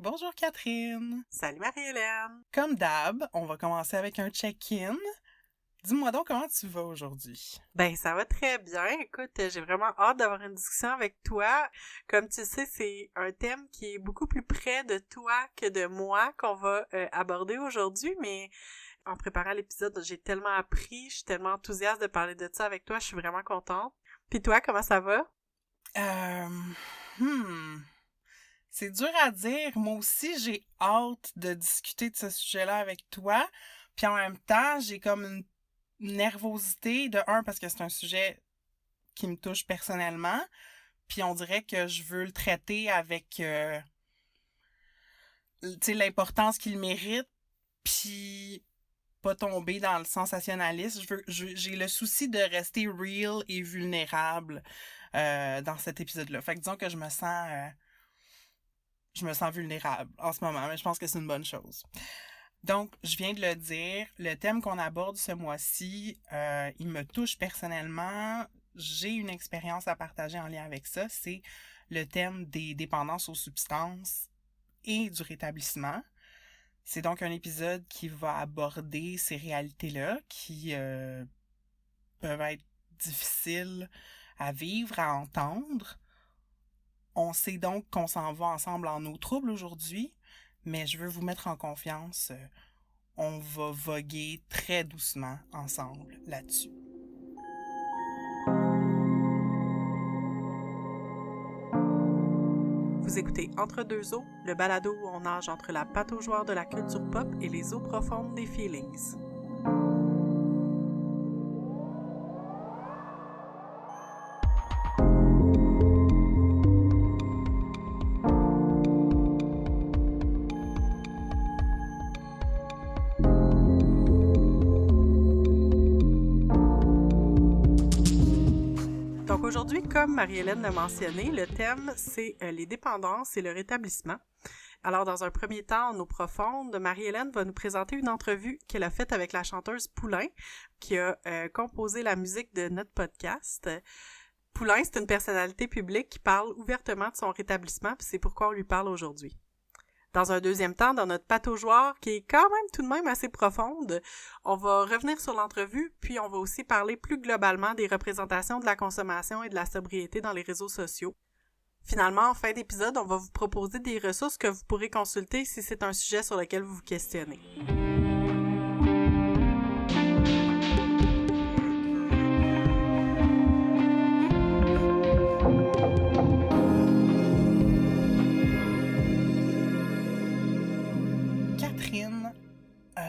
Bonjour Catherine! Salut Marie-Hélène! Comme d'hab, on va commencer avec un check-in. Dis-moi donc comment tu vas aujourd'hui? Ben, ça va très bien. Écoute, j'ai vraiment hâte d'avoir une discussion avec toi. Comme tu sais, c'est un thème qui est beaucoup plus près de toi que de moi qu'on va aborder aujourd'hui, mais en préparant l'épisode, j'ai tellement appris, je suis tellement enthousiaste de parler de ça avec toi, je suis vraiment contente. Puis toi, comment ça va? Euh... hmm, C'est dur à dire. Moi aussi, j'ai hâte de discuter de ce sujet-là avec toi. Puis en même temps, j'ai comme une nervosité de parce que c'est un sujet qui me touche personnellement. Puis on dirait que je veux le traiter avec tu sais, l'importance qu'il mérite. Puis pas tomber dans le sensationnalisme. J'ai le souci de rester real et vulnérable dans cet épisode-là. Fait que disons que je me sens vulnérable en ce moment, mais je pense que c'est une bonne chose. Donc, je viens de le dire, le thème qu'on aborde ce mois-ci, il me touche personnellement. J'ai une expérience à partager en lien avec ça. C'est le thème des dépendances aux substances et du rétablissement. C'est donc un épisode qui va aborder ces réalités-là qui peuvent être difficiles à vivre, à entendre. On sait donc qu'on s'en va ensemble en eau trouble aujourd'hui, mais je veux vous mettre en confiance. On va voguer très doucement ensemble là-dessus. Vous écoutez Entre deux eaux, le balado où on nage entre la pataugeoire de la culture pop et les eaux profondes des feelings. Donc aujourd'hui, comme Marie-Hélène l'a mentionné, le thème c'est les dépendances et le rétablissement. Alors dans un premier temps, en eau profonde, Marie-Hélène va nous présenter une entrevue qu'elle a faite avec la chanteuse Poulain, qui a composé la musique de notre podcast. Poulain, c'est une personnalité publique qui parle ouvertement de son rétablissement, puis c'est pourquoi on lui parle aujourd'hui. Dans un deuxième temps, dans notre pataugeoire, qui est quand même tout de même assez profonde, on va revenir sur l'entrevue, puis on va aussi parler plus globalement des représentations de la consommation et de la sobriété dans les réseaux sociaux. Finalement, en fin d'épisode, on va vous proposer des ressources que vous pourrez consulter si c'est un sujet sur lequel vous vous questionnez. Catherine,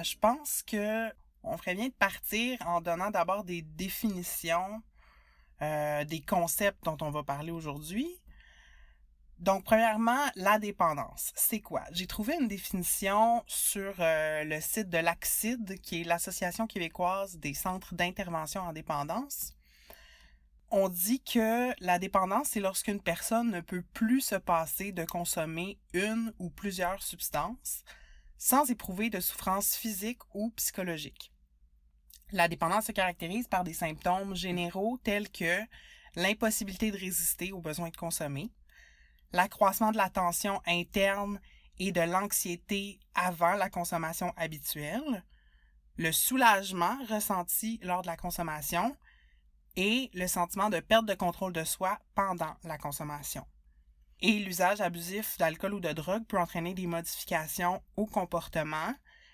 je pense que on ferait bien de partir en donnant d'abord des définitions des concepts dont on va parler aujourd'hui. Donc, premièrement, la dépendance. C'est quoi? J'ai trouvé une définition sur le site de l'ACCID, qui est l'Association québécoise des centres d'intervention en dépendance. On dit que la dépendance, c'est lorsqu'une personne ne peut plus se passer de consommer une ou plusieurs substances sans éprouver de souffrance physique ou psychologique. La dépendance se caractérise par des symptômes généraux tels que l'impossibilité de résister au besoin de consommer, l'accroissement de la tension interne et de l'anxiété avant la consommation habituelle, le soulagement ressenti lors de la consommation et le sentiment de perte de contrôle de soi pendant la consommation. Et l'usage abusif d'alcool ou de drogue peut entraîner des modifications au comportement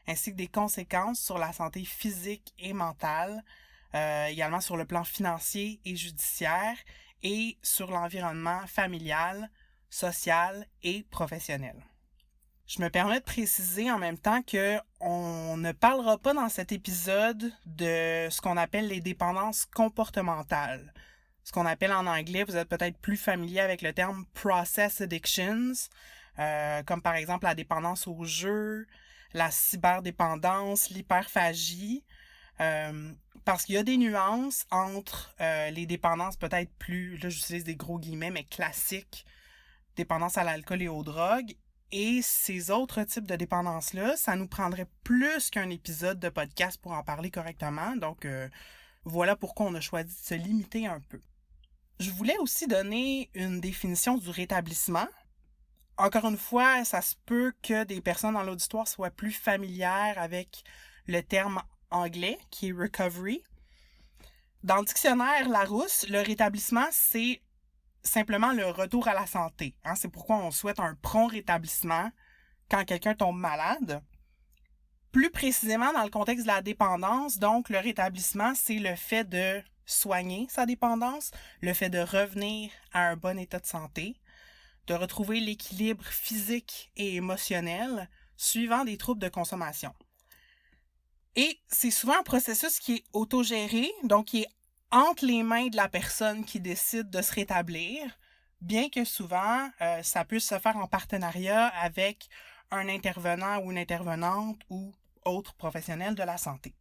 ainsi que des conséquences sur la santé physique et mentale, également sur le plan financier et judiciaire et sur l'environnement familial, social et professionnel. Je me permets de préciser en même temps que on ne parlera pas dans cet épisode de ce qu'on appelle les dépendances comportementales. Ce qu'on appelle en anglais, vous êtes peut-être plus familier avec le terme process addictions, comme par exemple la dépendance au jeu, la cyberdépendance, l'hyperphagie, parce qu'il y a des nuances entre les dépendances peut-être plus, là j'utilise des gros guillemets, mais classiques, dépendance à l'alcool et aux drogues, et ces autres types de dépendances-là, ça nous prendrait plus qu'un épisode de podcast pour en parler correctement, donc voilà pourquoi on a choisi de se limiter un peu. Je voulais aussi donner une définition du rétablissement. Encore une fois, ça se peut que des personnes dans l'auditoire soient plus familières avec le terme anglais, qui est recovery. Dans le dictionnaire Larousse, le rétablissement, c'est simplement le retour à la santé. Hein? C'est pourquoi on souhaite un prompt rétablissement quand quelqu'un tombe malade. Plus précisément, dans le contexte de la dépendance, donc le rétablissement, c'est le fait de soigner sa dépendance, le fait de revenir à un bon état de santé, de retrouver l'équilibre physique et émotionnel suivant des troubles de consommation. Et c'est souvent un processus qui est autogéré, donc qui est entre les mains de la personne qui décide de se rétablir, bien que souvent, ça puisse se faire en partenariat avec un intervenant ou une intervenante ou autre professionnel de la santé.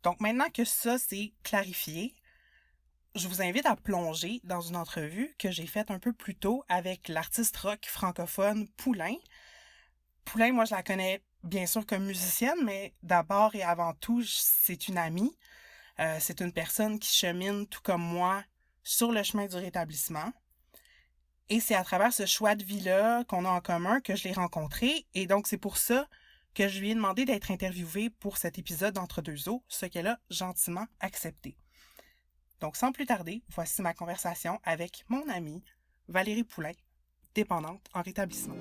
Donc maintenant que ça c'est clarifié, je vous invite à plonger dans une entrevue que j'ai faite un peu plus tôt avec l'artiste rock francophone Poulain. Poulain, moi je la connais bien sûr comme musicienne, mais d'abord et avant tout, c'est une amie. C'est une personne qui chemine tout comme moi sur le chemin du rétablissement. Et c'est à travers ce choix de vie-là qu'on a en commun que je l'ai rencontrée. Et donc c'est pour ça que je lui ai demandé d'être interviewée pour cet épisode d'Entre deux eaux, ce qu'elle a gentiment accepté. Donc, sans plus tarder, voici ma conversation avec mon amie Valérie Poulain, dépendante en rétablissement.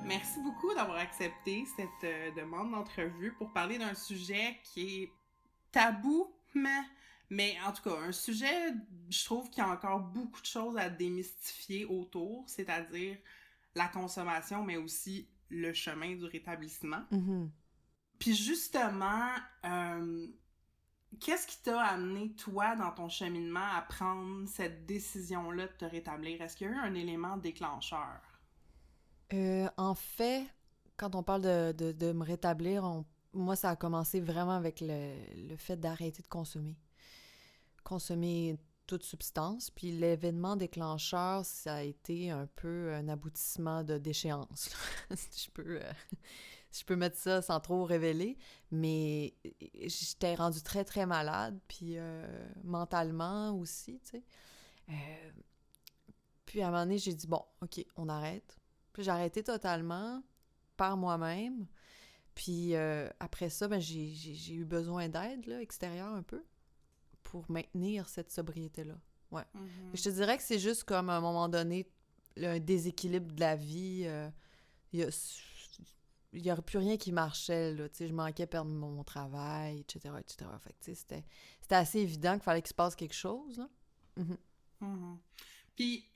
Merci beaucoup d'avoir accepté cette demande d'entrevue pour parler d'un sujet qui est tabou, mais en tout cas, un sujet, je trouve qu'il y a encore beaucoup de choses à démystifier autour, c'est-à-dire la consommation, mais aussi le chemin du rétablissement. Mm-hmm. Puis justement, qu'est-ce qui t'a amené, toi, dans ton cheminement, à prendre cette décision-là de te rétablir? Est-ce qu'il y a eu un élément déclencheur? En fait, quand on parle de me rétablir, moi, ça a commencé vraiment avec le fait d'arrêter de consommer. Consommer toute substance. Puis l'événement déclencheur, ça a été un peu un aboutissement de déchéance. Si je peux mettre ça sans trop révéler. Mais j'étais rendue très, très malade. Puis mentalement aussi, tu sais. Puis à un moment donné, j'ai dit, bon, OK, on arrête. Puis j'ai arrêté totalement par moi-même. Puis après ça, ben, j'ai eu besoin d'aide là, extérieure un peu pour maintenir cette sobriété-là. Ouais. Mm-hmm. Je te dirais que c'est juste comme à un moment donné, un déséquilibre de la vie. Il n'y aurait plus rien qui marchait. Là, je manquais perdre mon travail, etc. etc. Fait que, c'était assez évident qu'il fallait qu'il se passe quelque chose. Là. Mm-hmm. Mm-hmm. Puis,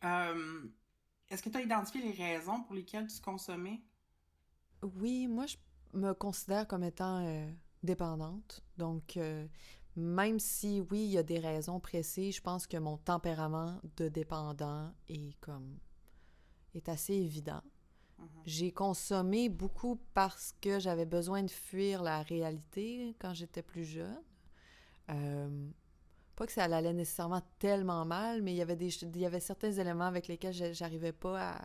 est-ce que tu as identifié les raisons pour lesquelles tu consommais? Oui, moi, je me considère comme étant dépendante. Donc, même si, oui, il y a des raisons précises, je pense que mon tempérament de dépendant est assez évident. Mm-hmm. J'ai consommé beaucoup parce que j'avais besoin de fuir la réalité quand j'étais plus jeune. Pas que ça allait nécessairement tellement mal, mais il y avait certains éléments avec lesquels j'arrivais pas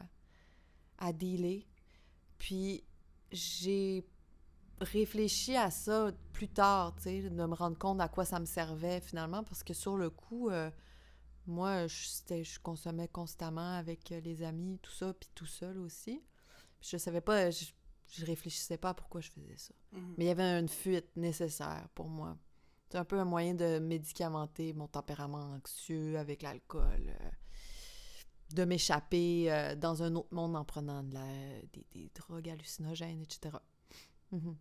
à dealer. Puis j'ai réfléchi à ça plus tard, tu sais, de me rendre compte à quoi ça me servait finalement, parce que sur le coup, moi, je consommais constamment avec les amis, tout ça, puis tout seul aussi. Puis je savais pas, je réfléchissais pas à pourquoi je faisais ça. Mm-hmm. Mais il y avait une fuite nécessaire pour moi. C'est un peu un moyen de médicamenter mon tempérament anxieux avec l'alcool, de m'échapper dans un autre monde en prenant des drogues hallucinogènes, etc. Mm-hmm.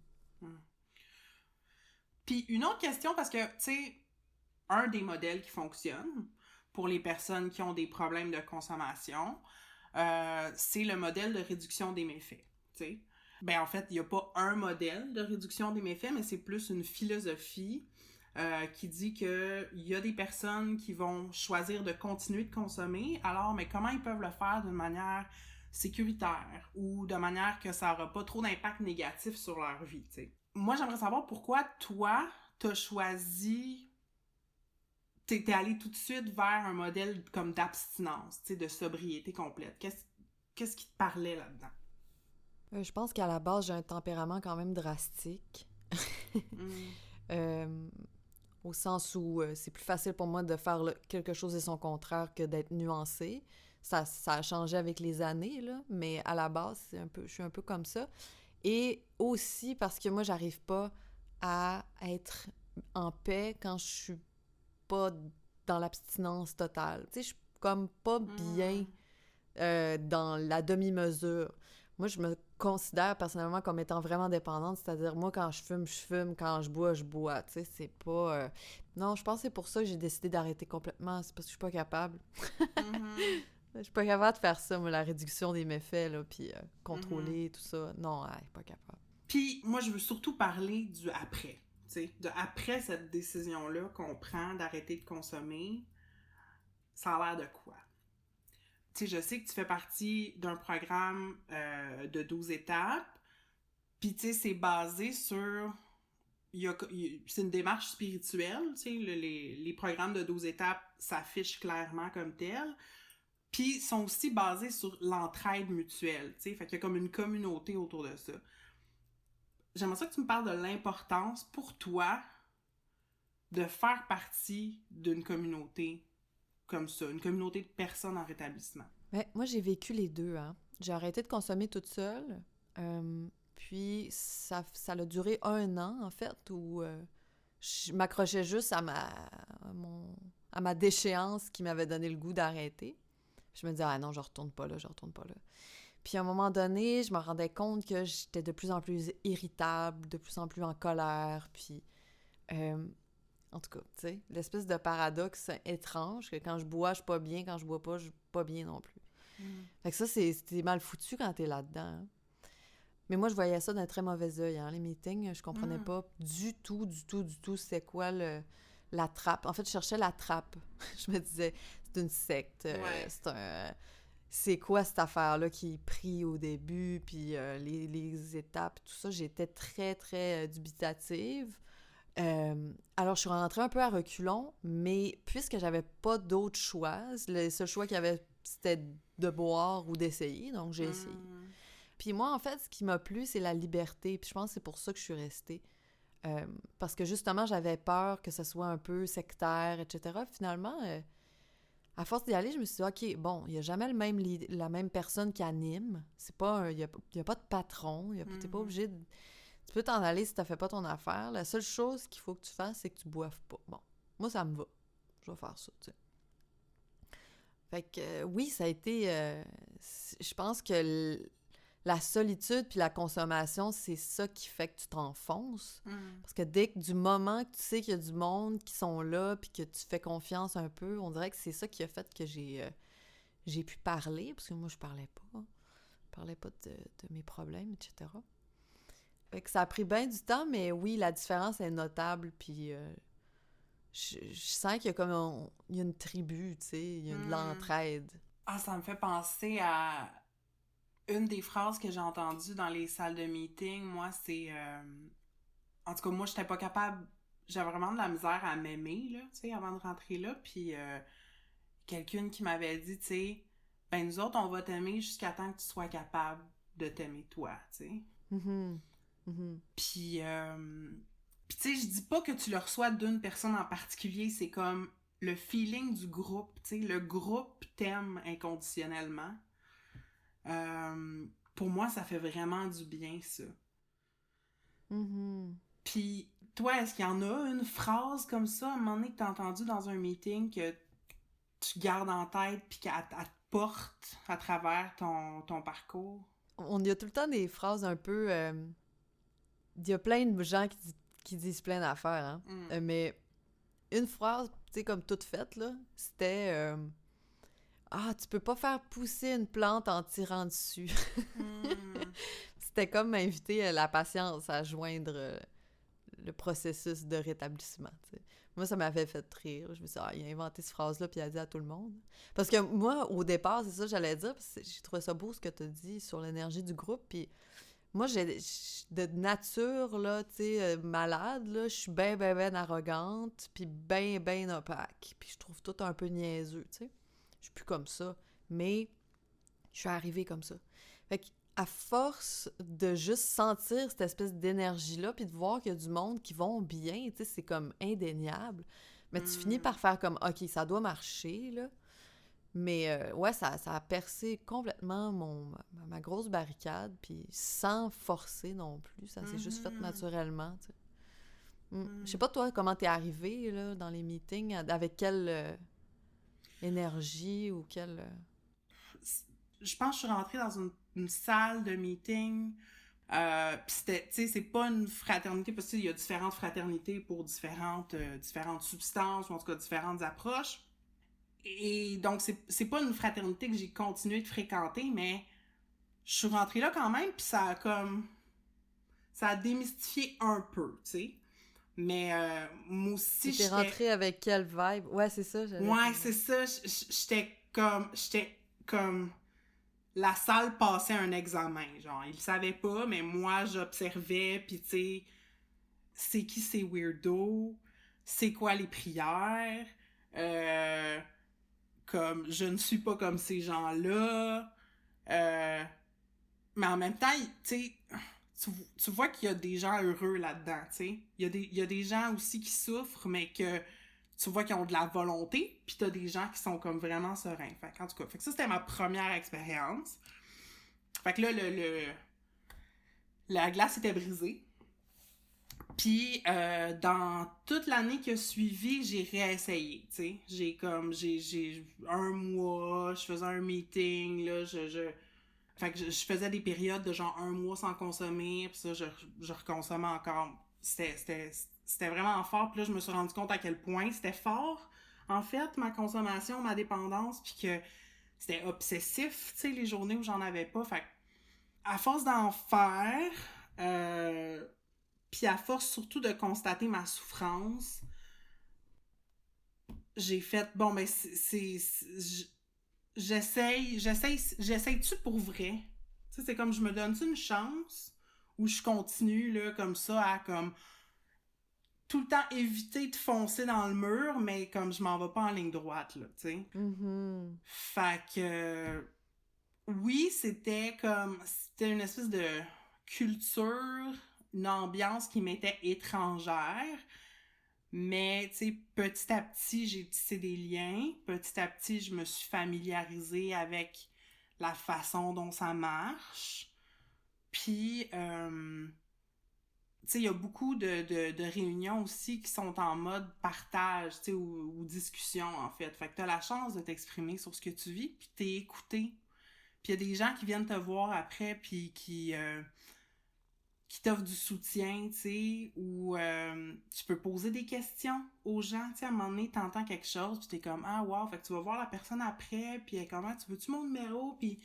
Puis une autre question, parce que, tu sais, un des modèles qui fonctionne pour les personnes qui ont des problèmes de consommation, c'est le modèle de réduction des méfaits, tu sais. Ben en fait, il n'y a pas un modèle de réduction des méfaits, mais c'est plus une philosophie qui dit qu'il y a des personnes qui vont choisir de continuer de consommer, alors, mais comment ils peuvent le faire d'une manière sécuritaire ou de manière que ça n'aura pas trop d'impact négatif sur leur vie, tu sais. Moi, j'aimerais savoir pourquoi toi, t'as choisi... T'es allé tout de suite vers un modèle comme d'abstinence, tu sais, de sobriété complète. Qu'est-ce qui te parlait là-dedans? Je pense qu'à la base, j'ai un tempérament quand même drastique. au sens où c'est plus facile pour moi de faire quelque chose et son contraire que d'être nuancée. Ça a changé avec les années, là, mais à la base, je suis un peu comme ça. Et aussi parce que moi, j'arrive pas à être en paix quand je suis pas dans l'abstinence totale. Tu sais, je suis comme pas bien dans la demi-mesure. Moi, je me considère personnellement comme étant vraiment dépendante, c'est-à-dire, moi, quand je fume, quand je bois, tu sais, c'est pas... Non, je pense que c'est pour ça que j'ai décidé d'arrêter complètement, c'est parce que je suis pas capable. Je suis pas capable de faire ça, moi, la réduction des méfaits, là, puis contrôler, tout ça. Non, je suis pas capable. Puis, moi, je veux surtout parler du après, tu sais, de après cette décision-là qu'on prend d'arrêter de consommer, ça a l'air de quoi? Tu sais, je sais que tu fais partie d'un programme de 12 étapes, puis tu sais, c'est basé sur... c'est une démarche spirituelle, tu sais, les programmes de 12 étapes s'affichent clairement comme tels, puis sont aussi basés sur l'entraide mutuelle, tu sais, fait qu'il y a comme une communauté autour de ça. J'aimerais ça que tu me parles de l'importance pour toi de faire partie d'une communauté comme ça, une communauté de personnes en rétablissement. Ben, moi, j'ai vécu les deux, hein. J'ai arrêté de consommer toute seule, puis ça a duré 1 an, en fait, où je m'accrochais juste à ma déchéance qui m'avait donné le goût d'arrêter. Je me disais, ah non, je retourne pas là. Puis à un moment donné, je me rendais compte que j'étais de plus en plus irritable, de plus en plus en colère, puis... en tout cas, tu sais, l'espèce de paradoxe étrange que quand je bois, je suis pas bien, quand je bois pas, je suis pas bien non plus. Fait que ça, c'est mal foutu quand t'es là-dedans. Hein. Mais moi, je voyais ça d'un très mauvais œil, hein, les meetings. Je comprenais pas du tout c'est quoi la trappe. En fait, je cherchais la trappe. Je me disais, c'est une secte, c'est quoi cette affaire-là qui est prise au début, puis les étapes, tout ça. J'étais très, très dubitative. Alors, je suis rentrée un peu à reculons, mais puisque j'avais pas d'autre choix, le seul choix qu'il y avait, c'était de boire ou d'essayer, donc j'ai essayé. Puis moi, en fait, ce qui m'a plu, c'est la liberté, puis je pense que c'est pour ça que je suis restée. Parce que justement, j'avais peur que ce soit un peu sectaire, etc. Finalement, à force d'y aller, je me suis dit, OK, bon, il n'y a jamais la même personne qui anime. C'est pas il y a pas de patron, t'es pas obligé de... Tu peux t'en aller si t'as fait pas ton affaire. La seule chose qu'il faut que tu fasses, c'est que tu boives pas. Bon, moi, ça me va. Je vais faire ça, tu sais. Fait que, oui, ça a été... je pense que la solitude puis la consommation, c'est ça qui fait que tu t'enfonces. Parce que du moment que tu sais qu'il y a du monde qui sont là puis que tu fais confiance un peu, on dirait que c'est ça qui a fait que j'ai pu parler, parce que moi, je parlais pas. Je parlais pas de mes problèmes, etc. Fait que ça a pris bien du temps, mais oui, la différence est notable, puis je sens qu'il y a comme il y a une tribu, tu sais, il y a de l'entraide. Ah, ça me fait penser à une des phrases que j'ai entendues dans les salles de meeting, moi, c'est... En tout cas, moi, j'étais pas capable... J'avais vraiment de la misère à m'aimer, là, tu sais, avant de rentrer là, puis quelqu'un qui m'avait dit, tu sais, ben nous autres, on va t'aimer jusqu'à temps que tu sois capable de t'aimer toi, tu sais. Puis, tu sais, je dis pas que tu le reçois d'une personne en particulier, c'est comme le feeling du groupe, tu sais, le groupe t'aime inconditionnellement. Pour moi, ça fait vraiment du bien, ça. Puis, toi, est-ce qu'il y en a une phrase comme ça, à un moment donné, que t'as entendu dans un meeting, que tu gardes en tête, puis qu'elle te porte à travers ton parcours? On y a tout le temps des phrases un peu... il y a plein de gens qui disent plein d'affaires, hein. Mais une phrase, tu sais, comme toute faite, là, c'était... Ah, tu peux pas faire pousser une plante en tirant dessus. C'était comme inviter la patience à joindre le processus de rétablissement, tu sais. Moi, ça m'avait fait rire. Je me suis dit, il a inventé cette phrase-là puis il a dit à tout le monde. Parce que moi, au départ, c'est ça que j'allais dire, parce que j'ai trouvé ça beau ce que tu as dit sur l'énergie du groupe, puis moi, de nature, là, tu sais, malade, là, je suis ben arrogante, puis ben opaque. Puis je trouve tout un peu niaiseux, tu sais. Je suis plus comme ça, mais je suis arrivée comme ça. Fait à force de juste sentir cette espèce d'énergie-là, puis de voir qu'il y a du monde qui vont bien, tu sais, c'est comme indéniable. Mais tu finis par faire comme, OK, ça doit marcher, là. Mais ouais, ça a percé complètement ma grosse barricade, puis sans forcer non plus. Ça s'est juste fait naturellement, tu sais. Je sais pas, toi, comment t'es arrivée, là, dans les meetings, avec quelle énergie ou quelle... Je pense que je suis rentrée dans une salle de meeting. Puis c'était, tu sais, c'est pas une fraternité, parce qu'il y a différentes fraternités pour différentes substances, ou en tout cas différentes approches. Et donc, c'est pas une fraternité que j'ai continué de fréquenter, mais je suis rentrée là quand même, puis ça a démystifié un peu, tu sais. Mais moi aussi, T'es rentrée avec quelle vibe? Ouais, c'est ça. Ouais, c'est ça. J'étais comme... La salle passait un examen, genre. Ils le savaient pas, mais moi, j'observais, puis tu sais, c'est qui ces weirdos? C'est quoi les prières? Comme, je ne suis pas comme ces gens-là. Mais en même temps, tu sais, tu vois qu'il y a des gens heureux là-dedans, tu sais. Il y a des gens aussi qui souffrent, mais que tu vois qu'ils ont de la volonté, puis t'as des gens qui sont comme vraiment sereins. Fait en tout cas, ça, c'était ma première expérience. Fait que là, la glace était brisée. Puis, dans toute l'année qui a suivi, j'ai réessayé, tu sais. J'ai un mois, je faisais un meeting, là, fait que je faisais des périodes de genre un mois sans consommer, puis ça, je reconsommais encore. C'était vraiment fort, puis là, je me suis rendu compte à quel point c'était fort, en fait, ma consommation, ma dépendance, puis que c'était obsessif, tu sais, les journées où j'en avais pas. Fait que, à force d'en faire, puis à force surtout de constater ma souffrance, j'ai fait, bon, ben, j'essaye-tu pour vrai? Tu sais, c'est comme, je me donne-tu une chance ou je continue, là, comme ça, à, comme, tout le temps éviter de foncer dans le mur, mais comme je m'en vais pas en ligne droite, là, tu sais. Fait que, oui, c'était une espèce de culture, une ambiance qui m'était étrangère, mais, tu sais, petit à petit, j'ai tissé des liens. Petit à petit, je me suis familiarisée avec la façon dont ça marche. Puis, tu sais, il y a beaucoup de réunions aussi qui sont en mode partage, tu sais, ou discussion, en fait. Fait que t'as la chance de t'exprimer sur ce que tu vis, puis t'es écouté. Puis il y a des gens qui viennent te voir après, puis qui t'offrent du soutien, tu sais, ou tu peux poser des questions aux gens, tu sais, à un moment donné, t'entends quelque chose, puis t'es comme, ah, wow, fait que tu vas voir la personne après, puis elle est comme, ah, tu veux-tu mon numéro, puis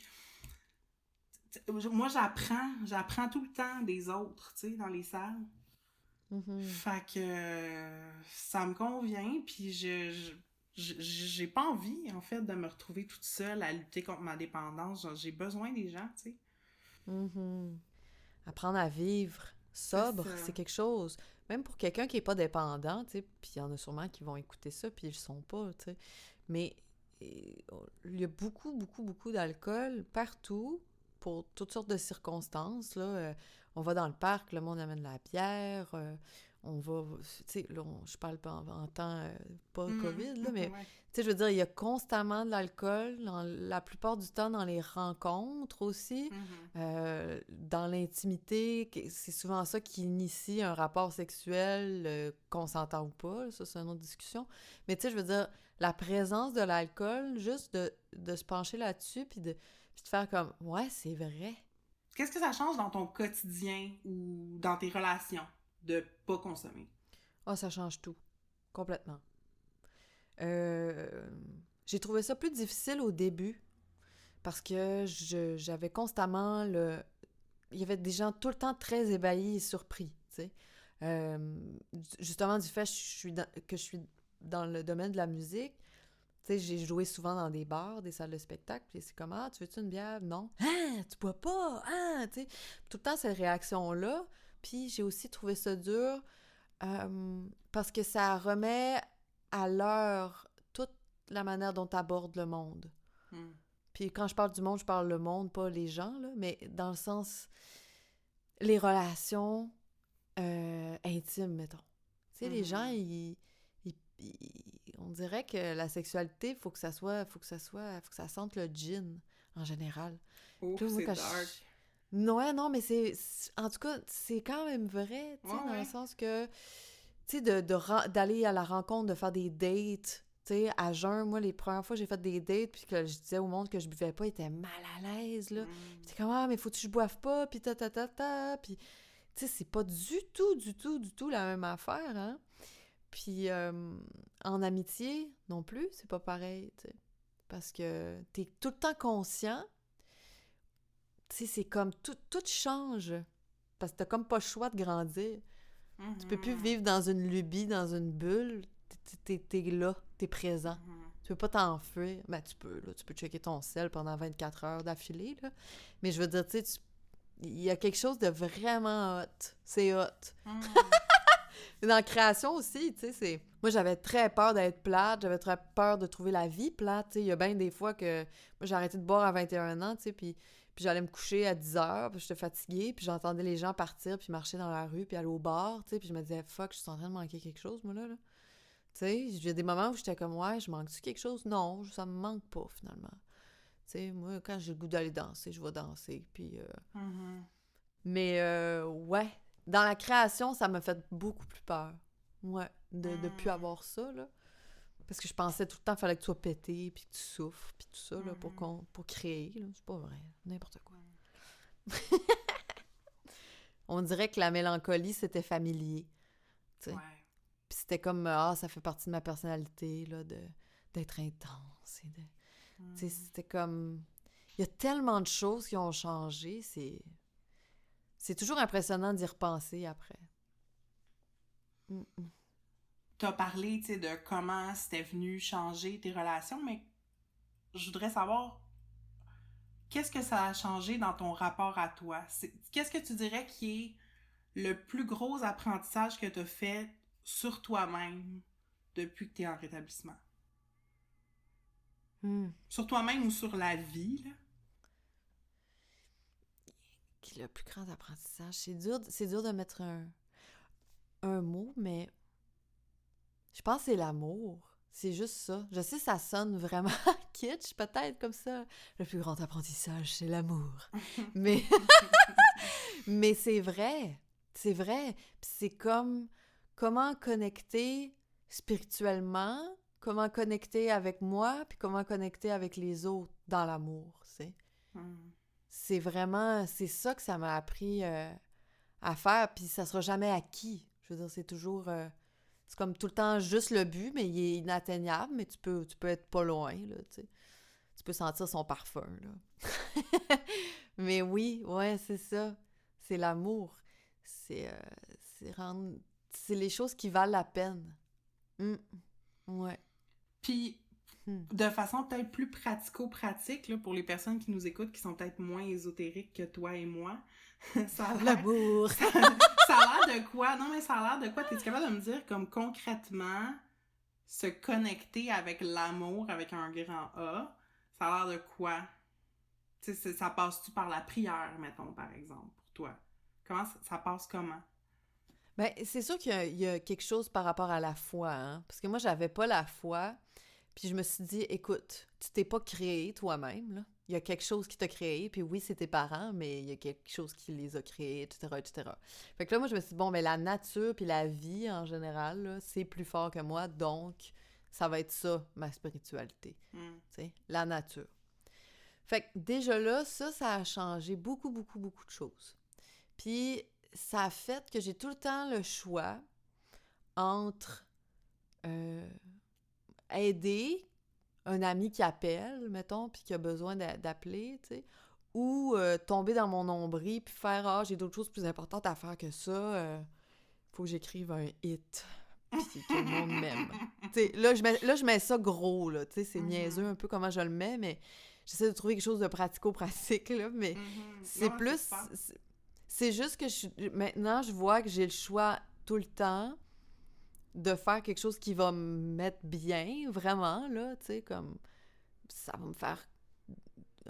moi, j'apprends tout le temps des autres, tu sais, dans les salles. Fait que ça me convient, puis j'ai pas envie, en fait, de me retrouver toute seule à lutter contre ma dépendance. Genre, j'ai besoin des gens, tu sais. Apprendre à vivre sobre, c'est quelque chose. Même pour quelqu'un qui est pas dépendant, tu sais, puis il y en a sûrement qui vont écouter ça, puis ils le sont pas, tu sais. Mais il y a beaucoup, beaucoup, beaucoup d'alcool partout, pour toutes sortes de circonstances, là. On va dans le parc, le monde amène de la bière, on va... Tu sais, là, je parle pas en temps, pas COVID, là, mais... Ouais. Tu sais, je veux dire, il y a constamment de l'alcool, la plupart du temps dans les rencontres aussi, dans l'intimité, c'est souvent ça qui initie un rapport sexuel, consentant ou pas, ça c'est une autre discussion. Mais tu sais, je veux dire, la présence de l'alcool, juste de se pencher là-dessus, puis de faire comme, ouais, c'est vrai. Qu'est-ce que ça change dans ton quotidien ou dans tes relations de pas consommer? Ah, ça change tout, complètement. J'ai trouvé ça plus difficile au début parce que j'avais constamment il y avait des gens tout le temps très ébahis et surpris, tu sais. Justement, du fait que je suis dans le domaine de la musique, tu sais, j'ai joué souvent dans des bars, des salles de spectacle, puis c'est comme, ah, tu veux-tu une bière? Non. Ah, tu bois pas? Ah, tu sais. Tout le temps, cette réaction-là. Puis j'ai aussi trouvé ça dur parce que ça remet à l'heure toute la manière dont tu abordes le monde. Puis quand je parle du monde, je parle le monde, pas les gens, là, mais dans le sens, les relations intimes, mettons. Tu sais, les gens, on dirait que la sexualité, faut que ça sente le gin, en général. Ouf, Puis là, moi, c'est quand dark. non, mais en tout cas, c'est quand même vrai, tu sais, dans le sens que, tu sais, d'aller à la rencontre, de faire des dates, tu sais, à jeun, moi, les premières fois, j'ai fait des dates, puis que je disais au monde que je buvais pas, ils étaient mal à l'aise, là. J'étais comme, ah, mais faut que je boive pas, puis puis, tu sais, c'est pas du tout la même affaire, hein. Puis, en amitié, non plus, c'est pas pareil, tu sais, parce que t'es tout le temps conscient. Tu sais, c'est comme tout change. Parce que t'as comme pas le choix de grandir. Tu peux plus vivre dans une lubie, dans une bulle. T'es là, t'es présent. Tu peux pas t'enfuir. Ben, tu peux checker ton cell pendant 24 heures d'affilée, là. Mais je veux dire, tu sais, il y a quelque chose de vraiment hot. C'est hot. Dans la création aussi, tu sais, c'est... Moi, j'avais très peur d'être plate, j'avais très peur de trouver la vie plate, tu sais. Il y a bien des fois que... Moi, j'ai arrêté de boire à 21 ans, tu sais, puis j'allais me coucher à 10 heures, puis j'étais fatiguée, puis j'entendais les gens partir, puis marcher dans la rue, puis aller au bar, tu sais, puis je me disais « Fuck, je suis en train de manquer quelque chose, moi, là. » Tu sais, il y a des moments où j'étais comme « Ouais, je manque-tu quelque chose? » Non, ça me manque pas, finalement. Tu sais, moi, quand j'ai le goût d'aller danser, je vais danser, puis... Mais, ouais, dans la création, ça m'a fait beaucoup plus peur. Ouais, de plus avoir ça, là. Parce que je pensais tout le temps qu'il fallait que tu sois pété, puis que tu souffres, puis tout ça, là, pour créer, là. C'est pas vrai, n'importe quoi. On dirait que la mélancolie, c'était familier, tu sais. Puis c'était comme, ça fait partie de ma personnalité, là, d'être intense, et de... Tu sais, c'était comme... Il y a tellement de choses qui ont changé, c'est toujours impressionnant d'y repenser après. T'as parlé, tu sais, de comment c'était venu changer tes relations, mais je voudrais savoir qu'est-ce que ça a changé dans ton rapport à toi? Qu'est-ce que tu dirais qui est le plus gros apprentissage que t'as fait sur toi-même depuis que t'es en rétablissement? Sur toi-même ou sur la vie, là? Le plus grand apprentissage, c'est dur de mettre un mot, mais je pense que c'est l'amour. C'est juste ça. Je sais, ça sonne vraiment kitsch, peut-être, comme ça. Le plus grand apprentissage, c'est l'amour. mais mais c'est vrai. C'est vrai. Puis c'est comme comment connecter spirituellement, comment connecter avec moi, puis comment connecter avec les autres dans l'amour, tu sais. C'est vraiment... C'est ça que ça m'a appris à faire, puis ça sera jamais acquis. Je veux dire, c'est toujours... c'est comme tout le temps juste le but, mais il est inatteignable, mais tu peux être pas loin, là, tu sais. Tu peux sentir son parfum, là. Mais oui, ouais, c'est ça. C'est l'amour. C'est les choses qui valent la peine. Ouais. Puis, de façon peut-être plus pratico-pratique, là, pour les personnes qui nous écoutent, qui sont peut-être moins ésotériques que toi et moi, ça a l'air... L'amour! ça a l'air de quoi? Non, mais ça a l'air de quoi? T'es-tu capable de me dire, comme concrètement, se connecter avec l'amour, avec un grand A, ça a l'air de quoi? Tu sais, ça passe-tu par la prière, mettons, par exemple, pour toi? Comment ça passe comment? Ben, c'est sûr qu'il y a quelque chose par rapport à la foi, hein? Parce que moi, j'avais pas la foi, puis je me suis dit, écoute, tu t'es pas créé toi-même, là. Il y a quelque chose qui t'a créé, puis oui, c'est tes parents, mais il y a quelque chose qui les a créés, etc., etc. Fait que là, moi, je me suis dit, bon, mais la nature puis la vie, en général, là, c'est plus fort que moi, donc ça va être ça, ma spiritualité. Tu sais, la nature. Fait que déjà là, ça a changé beaucoup, beaucoup, beaucoup de choses. Puis ça a fait que j'ai tout le temps le choix entre aider un ami qui appelle, mettons, puis qui a besoin d'appeler, tu sais, ou tomber dans mon nombril puis faire « Ah, j'ai d'autres choses plus importantes à faire que ça, faut que j'écrive un hit, puis que le monde m'aime. » Tu sais, là, je mets ça gros, là, tu sais, c'est niaiseux un peu comment je le mets, mais j'essaie de trouver quelque chose de pratico-pratique, là, mais c'est non, plus... C'est juste que maintenant, je vois que j'ai le choix tout le temps de faire quelque chose qui va me mettre bien, vraiment, là, tu sais, comme... Ça va me faire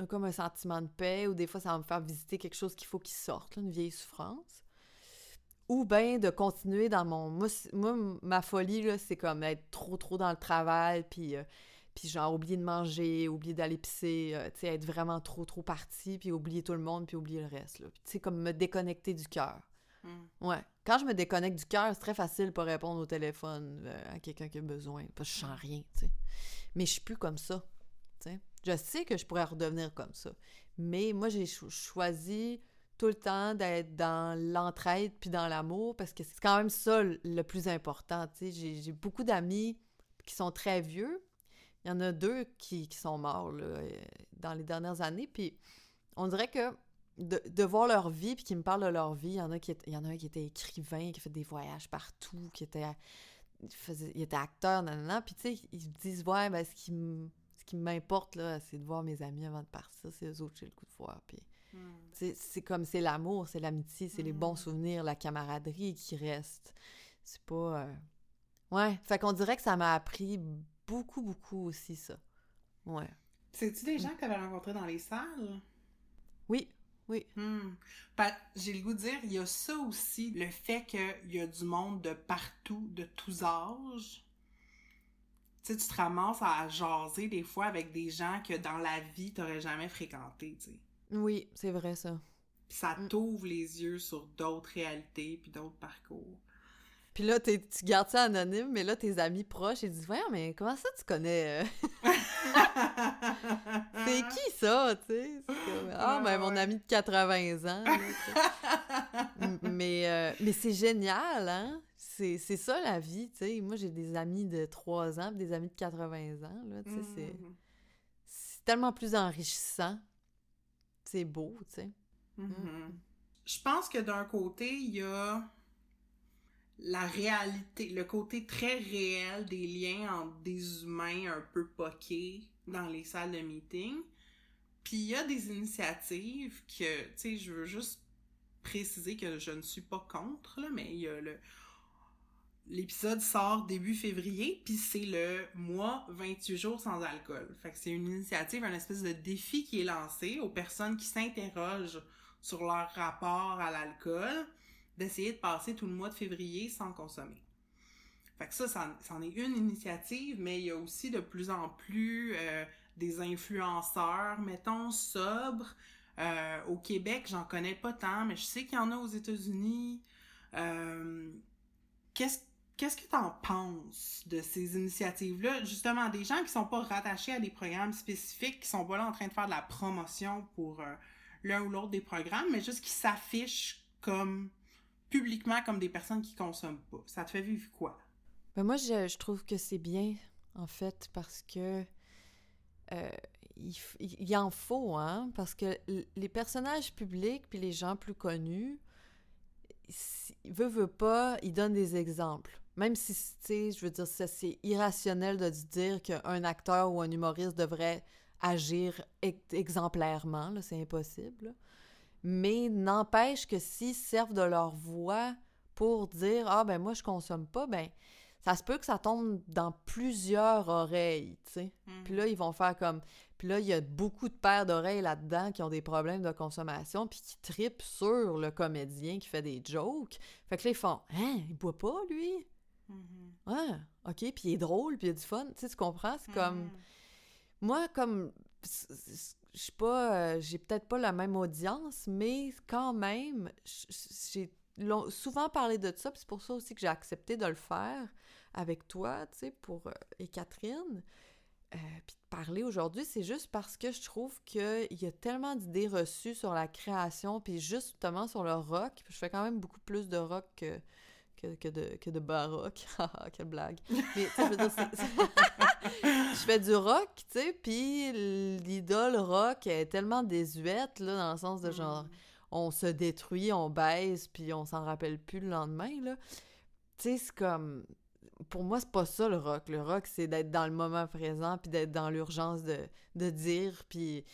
comme un sentiment de paix, ou des fois, ça va me faire visiter quelque chose qu'il faut qu'il sorte, là, une vieille souffrance. Ou bien de continuer dans mon... Moi, ma folie, là, c'est comme être trop dans le travail, puis genre oublier de manger, oublier d'aller pisser, tu sais, être vraiment trop parti, puis oublier tout le monde, puis oublier le reste, là. Tu sais, comme me déconnecter du cœur. Ouais. Quand je me déconnecte du cœur, c'est très facile pour répondre au téléphone à quelqu'un qui a besoin, parce que je sens rien, tu sais. Mais je suis plus comme ça, tu sais. Je sais que je pourrais redevenir comme ça. Mais moi, j'ai choisi tout le temps d'être dans l'entraide puis dans l'amour, parce que c'est quand même ça le plus important, tu sais. J'ai beaucoup d'amis qui sont très vieux. Il y en a 2 qui sont morts, là, dans les dernières années, puis on dirait que de voir leur vie, puis qu'ils me parlent de leur vie, il y en a un qui était écrivain, qui a fait des voyages partout, il était acteur, nanana, puis tu sais, ils me disent, ouais, ben, ce qui m'importe, là, c'est de voir mes amis avant de partir, c'est eux autres que j'ai le coup de voir, puis c'est comme, c'est l'amour, c'est l'amitié, c'est les bons souvenirs, la camaraderie qui reste. C'est pas... Ouais, fait qu'on dirait que ça m'a appris beaucoup aussi, ça. Ouais. C'est-tu des gens que tu avais rencontrés dans les salles? Oui. J'ai le goût de dire, il y a ça aussi, le fait qu'il y a du monde de partout, de tous âges. Tu sais, tu te ramasses à jaser des fois avec des gens que dans la vie, tu n'aurais jamais fréquenté, tu sais. Oui, c'est vrai, ça. Puis ça t'ouvre les yeux sur d'autres réalités puis d'autres parcours. Puis là, tu gardes ça anonyme, mais là, tes amis proches, ils disent « Voyons, mais comment ça, tu connais... C'est qui, ça, tu sais? » Ben, mon ami de 80 ans. Là, mais c'est génial, hein? C'est ça, la vie, tu sais. Moi, j'ai des amis de 3 ans, puis des amis de 80 ans, là, tu sais, c'est tellement plus enrichissant. C'est beau, tu sais. Je pense que d'un côté, il y a la réalité, le côté très réel des liens entre des humains un peu poqués dans les salles de meeting. Puis il y a des initiatives que, tu sais, je veux juste préciser que je ne suis pas contre, là, mais il y a l'épisode sort début février, puis c'est le mois 28 jours sans alcool. Fait que c'est une initiative, un espèce de défi qui est lancé aux personnes qui s'interrogent sur leur rapport à l'alcool, d'essayer de passer tout le mois de février sans consommer. Fait que ça c'en est une initiative, mais il y a aussi de plus en plus des influenceurs, mettons, sobres. Au Québec, j'en connais pas tant, mais je sais qu'il y en a aux États-Unis. Qu'est-ce que t'en penses de ces initiatives-là? Justement, des gens qui sont pas rattachés à des programmes spécifiques, qui sont pas là en train de faire de la promotion pour l'un ou l'autre des programmes, mais juste qui s'affichent comme publiquement comme des personnes qui consomment pas. Ça te fait vivre quoi? Ben moi, je trouve que c'est bien, en fait, parce que il en faut, hein? Parce que les personnages publics puis les gens plus connus, veut pas, ils donnent des exemples. Même si, tu sais, je veux dire, c'est irrationnel de dire qu'un acteur ou un humoriste devrait agir exemplairement, là, c'est impossible. Là. Mais n'empêche que s'ils servent de leur voix pour dire « Ah, ben moi, je consomme pas », ben ça se peut que ça tombe dans plusieurs oreilles, tu sais. Puis là, ils vont faire comme... Puis là, il y a beaucoup de paires d'oreilles là-dedans qui ont des problèmes de consommation puis qui trippent sur le comédien qui fait des jokes. Fait que là, ils font « Hein, il boit pas, lui? » Ouais, OK, puis il est drôle, puis il y a du fun. Tu sais, tu comprends? C'est comme... Moi, comme... Je suis pas... j'ai peut-être pas la même audience, mais quand même, j'ai souvent parlé de ça, puis c'est pour ça aussi que j'ai accepté de le faire avec toi, tu sais, et Catherine. Puis de parler aujourd'hui, c'est juste parce que je trouve qu'il y a tellement d'idées reçues sur la création, puis justement sur le rock. Puis je fais quand même beaucoup plus de rock que de baroque. Quelle blague! Mais tu sais, je veux dire, je fais du rock, tu sais, puis l'idole rock est tellement désuète, là, dans le sens de genre, on se détruit, on baise, puis on s'en rappelle plus le lendemain, là. Tu sais, c'est comme... Pour moi, c'est pas ça, le rock. Le rock, c'est d'être dans le moment présent, puis d'être dans l'urgence de dire, puis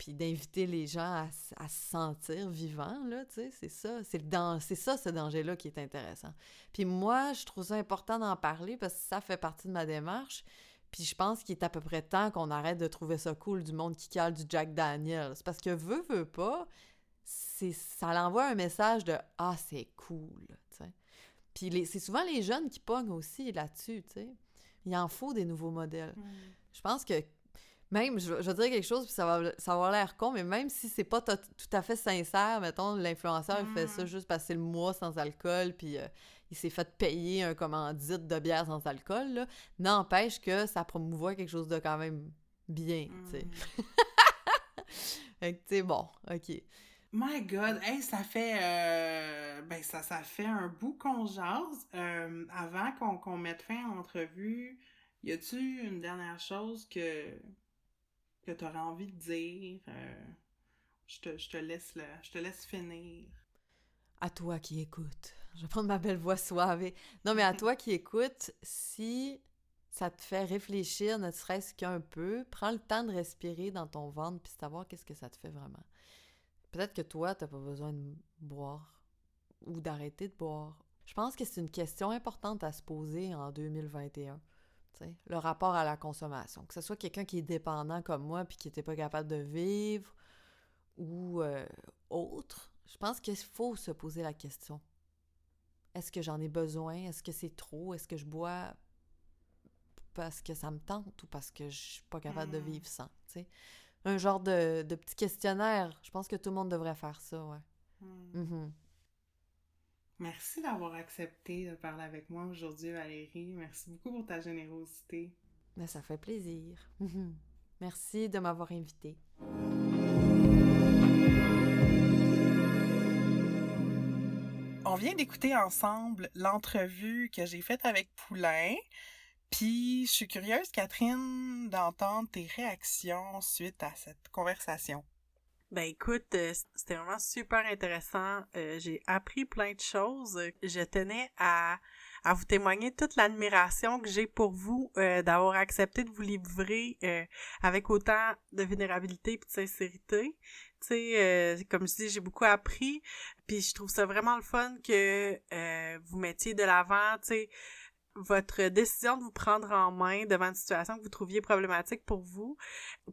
d'inviter les gens à se sentir vivants, là, tu sais, c'est ça. C'est ça, ce danger-là, qui est intéressant. Puis moi, je trouve ça important d'en parler, parce que ça fait partie de ma démarche. Puis je pense qu'il est à peu près temps qu'on arrête de trouver ça cool du monde qui cale du Jack Daniels. C'est parce que veut pas, ça l'envoie un message de « Ah, c'est cool », tu sais. Puis c'est souvent les jeunes qui pognent aussi là-dessus, tu sais. Il en faut des nouveaux modèles. Je pense que même, je vais dire quelque chose, puis ça va avoir l'air con, mais même si c'est pas tout à fait sincère, mettons, l'influenceur, il fait ça juste parce que c'est le mois sans alcool, puis il s'est fait payer un commandite de bière sans alcool, là, n'empêche que ça promouvoit quelque chose de quand même bien, tu sais. Fait que, tu sais, bon, OK. My God, hey, ça fait ça fait un bout qu'on jase. Avant qu'on mette fin à l'entrevue, y a-tu une dernière chose que t'aurais envie de dire? Je te laisse finir. À toi qui écoutes. Je vais prendre ma belle voix suave. Non, mais à toi qui écoutes, si ça te fait réfléchir, ne serait-ce qu'un peu, prends le temps de respirer dans ton ventre puis savoir qu'est-ce que ça te fait vraiment. Peut-être que toi, t'as pas besoin de boire ou d'arrêter de boire. Je pense que c'est une question importante à se poser en 2021. T'sais, le rapport à la consommation. Que ce soit quelqu'un qui est dépendant comme moi puis qui n'était pas capable de vivre ou autre, je pense qu'il faut se poser la question. Est-ce que j'en ai besoin? Est-ce que c'est trop? Est-ce que je bois parce que ça me tente ou parce que je suis pas capable de vivre sans? T'sais? Un genre de petit questionnaire. Je pense que tout le monde devrait faire ça, ouais. Merci d'avoir accepté de parler avec moi aujourd'hui, Valérie. Merci beaucoup pour ta générosité. Mais ça fait plaisir. Merci de m'avoir invitée. On vient d'écouter ensemble l'entrevue que j'ai faite avec Poulain. Puis, je suis curieuse, Catherine, d'entendre tes réactions suite à cette conversation. Ben écoute, c'était vraiment super intéressant. J'ai appris plein de choses. Je tenais à vous témoigner toute l'admiration que j'ai pour vous d'avoir accepté de vous livrer avec autant de vulnérabilité et de sincérité. Tu sais, comme je dis, j'ai beaucoup appris. Puis je trouve ça vraiment le fun que vous mettiez de l'avant, tu sais, votre décision de vous prendre en main devant une situation que vous trouviez problématique pour vous.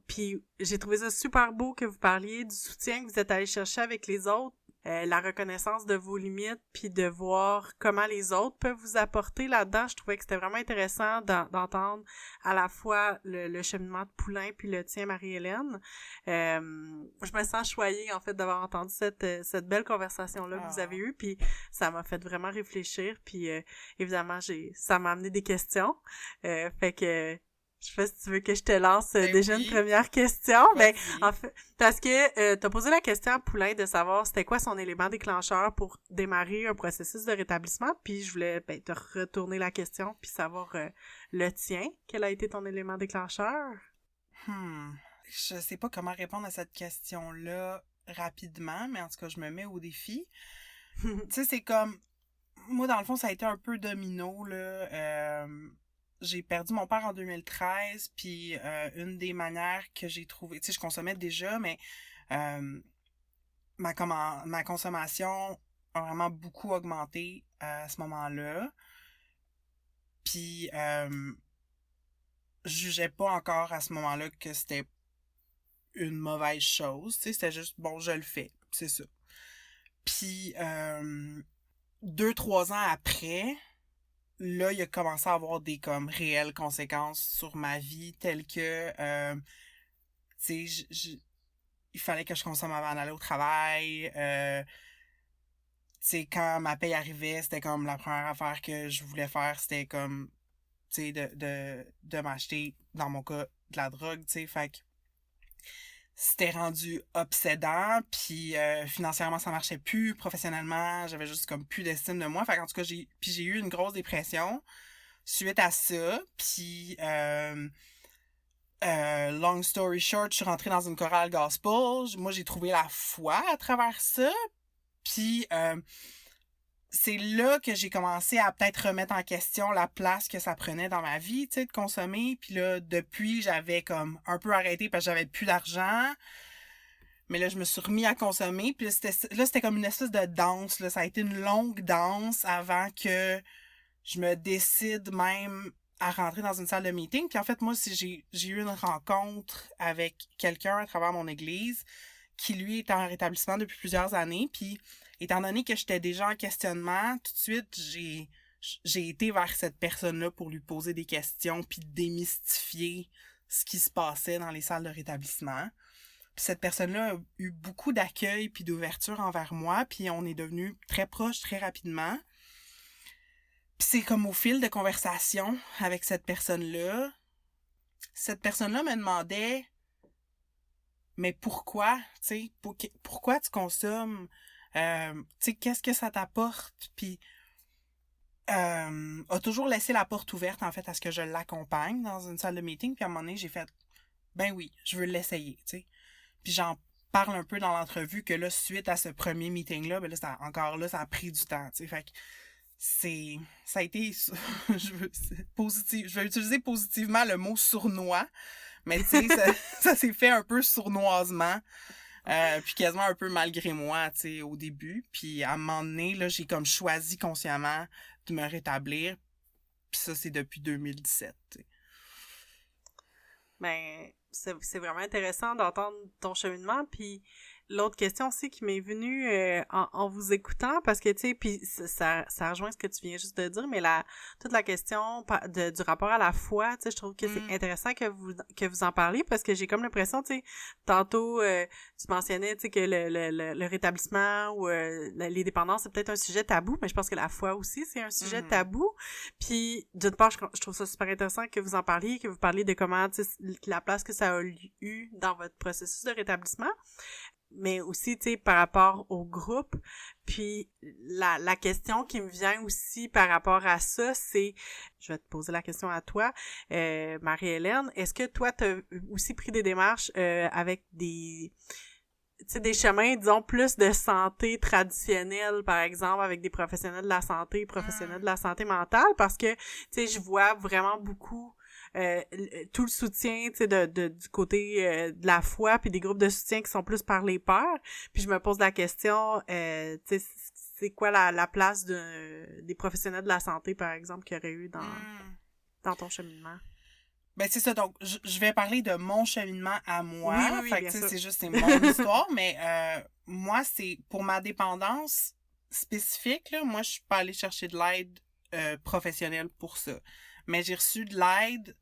Puis j'ai trouvé ça super beau que vous parliez du soutien que vous êtes allé chercher avec les autres, la reconnaissance de vos limites, puis de voir comment les autres peuvent vous apporter là-dedans. Je trouvais que c'était vraiment intéressant d'entendre à la fois le cheminement de Poulain puis le tien, Marie-Hélène. Je me sens choyée, en fait, d'avoir entendu cette belle conversation-là que vous avez eue, puis ça m'a fait vraiment réfléchir, puis évidemment, ça m'a amené des questions. Fait que je sais pas si tu veux que je te lance déjà une première question. Ben, en fait, parce que t'as posé la question à Poulain de savoir c'était quoi son élément déclencheur pour démarrer un processus de rétablissement, puis je voulais te retourner la question puis savoir le tien. Quel a été ton élément déclencheur? Je sais pas comment répondre à cette question-là rapidement, mais en tout cas, je me mets au défi. Tu sais, c'est comme... Moi, dans le fond, ça a été un peu domino, là. J'ai perdu mon père en 2013, puis une des manières que j'ai trouvé... Tu sais, je consommais déjà, mais ma consommation a vraiment beaucoup augmenté à ce moment-là. Puis, je jugeais pas encore à ce moment-là que c'était une mauvaise chose. Tu sais, c'était juste, bon, je le fais. C'est ça. Puis, 2-3 ans après... Là, il a commencé à avoir des comme réelles conséquences sur ma vie, telles que, tu sais, il fallait que je consomme avant d'aller au travail. Tu sais, quand ma paye arrivait, c'était comme la première affaire que je voulais faire, c'était comme, tu sais, de m'acheter, dans mon cas, de la drogue, tu sais, fait que c'était rendu obsédant, puis financièrement ça marchait plus, professionnellement j'avais juste comme plus d'estime de moi, fait qu'en tout cas j'ai eu une grosse dépression suite à ça, puis long story short, je suis rentrée dans une chorale gospel, moi j'ai trouvé la foi à travers ça, puis c'est là que j'ai commencé à peut-être remettre en question la place que ça prenait dans ma vie, tu sais, de consommer. Puis là, depuis, j'avais comme un peu arrêté parce que j'avais plus d'argent. Mais là, je me suis remis à consommer. Puis là, c'était comme une espèce de danse, là. Ça a été une longue danse avant que je me décide même à rentrer dans une salle de meeting. Puis en fait, moi, j'ai eu une rencontre avec quelqu'un à travers mon église qui, lui, est en rétablissement depuis plusieurs années. Puis, étant donné que j'étais déjà en questionnement, tout de suite, j'ai été vers cette personne-là pour lui poser des questions puis démystifier ce qui se passait dans les salles de rétablissement. Puis cette personne-là a eu beaucoup d'accueil puis d'ouverture envers moi, puis on est devenus très proches très rapidement. Puis c'est comme au fil de conversation avec cette personne-là me demandait mais pourquoi, tu sais, pourquoi tu consommes, tu sais, qu'est-ce que ça t'apporte, puis a toujours laissé la porte ouverte en fait à ce que je l'accompagne dans une salle de meeting, puis à un moment donné j'ai fait ben oui, je veux l'essayer, tu sais. Puis j'en parle un peu dans l'entrevue que là, suite à ce premier meeting-là, ben là, ça a pris du temps, tu sais. Fait que ça a été, je vais utiliser positivement le mot sournois, mais tu sais, ça s'est fait un peu sournoisement, puis quasiment un peu malgré moi, tu sais, au début. Puis à un moment donné, là, j'ai comme choisi consciemment de me rétablir, puis ça, c'est depuis 2017, tu sais. Ben, c'est vraiment intéressant d'entendre ton cheminement, puis l'autre question aussi qui m'est venue en vous écoutant, parce que, tu sais, puis ça rejoint ce que tu viens juste de dire, mais toute la question du rapport à la foi, tu sais, je trouve que c'est intéressant que vous en parliez, parce que j'ai comme l'impression, tu sais, tantôt, tu mentionnais, tu sais, que le rétablissement ou les dépendances, c'est peut-être un sujet tabou, mais je pense que la foi aussi, c'est un sujet tabou. Puis, d'une part, je trouve ça super intéressant que vous en parliez, que vous parliez de comment, tu sais, la place que ça a eu dans votre processus de rétablissement, mais aussi, tu sais, par rapport au groupe. Puis la question qui me vient aussi par rapport à ça, c'est, je vais te poser la question à toi, Marie-Hélène, est-ce que toi, t'as aussi pris des démarches avec des chemins, disons, plus de santé traditionnelle, par exemple, avec des professionnels de la santé, professionnels de la santé mentale, parce que, tu sais, je vois vraiment beaucoup tout le soutien, tu sais, du côté de la foi, puis des groupes de soutien qui sont plus par les pairs. Puis je me pose la question, tu sais, c'est quoi la place des professionnels de la santé, par exemple, qu'il y aurait eu dans ton cheminement? Ben c'est ça, donc je vais parler de mon cheminement à moi. Oui, fait que tu sais, c'est mon histoire, mais moi, c'est pour ma dépendance spécifique, là, moi, je suis pas allée chercher de l'aide professionnelle pour ça. Mais j'ai reçu de l'aide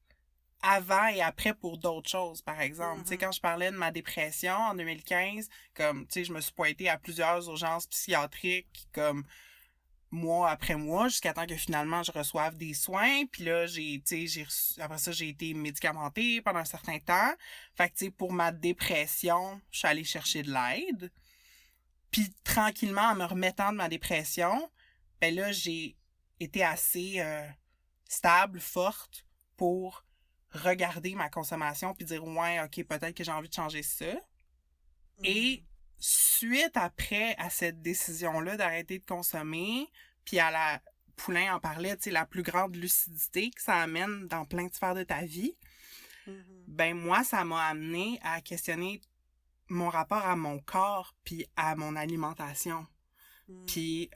avant et après pour d'autres choses, par exemple. Tu sais, quand je parlais de ma dépression en 2015, comme, tu sais, je me suis pointée à plusieurs urgences psychiatriques, comme, mois après mois, jusqu'à temps que finalement je reçoive des soins. Puis là, après ça, j'ai été médicamentée pendant un certain temps. Fait que, tu sais, pour ma dépression, je suis allée chercher de l'aide. Puis tranquillement, en me remettant de ma dépression, ben là, j'ai été assez stable, forte pour regarder ma consommation puis dire ouais, ok, peut-être que j'ai envie de changer ça. Et suite après à cette décision-là d'arrêter de consommer, puis Poulain en parlait, tu sais, la plus grande lucidité que ça amène dans plein de sphères de ta vie, ben moi, ça m'a amené à questionner mon rapport à mon corps puis à mon alimentation. Puis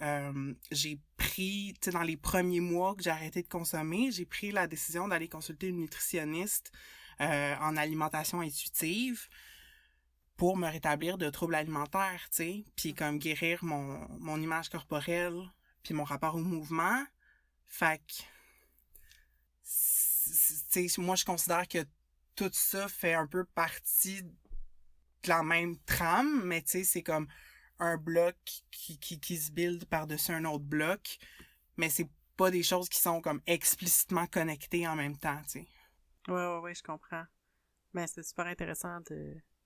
j'ai pris, tu sais, dans les premiers mois que j'ai arrêté de consommer, j'ai pris la décision d'aller consulter une nutritionniste en alimentation intuitive pour me rétablir de troubles alimentaires, tu sais, puis comme guérir mon image corporelle, puis mon rapport au mouvement. Fait que, tu sais, moi, je considère que tout ça fait un peu partie de la même trame, mais tu sais, c'est comme un bloc qui se build par-dessus un autre bloc, mais c'est pas des choses qui sont comme explicitement connectées en même temps, tu sais. Ouais, je comprends. Mais c'est super intéressant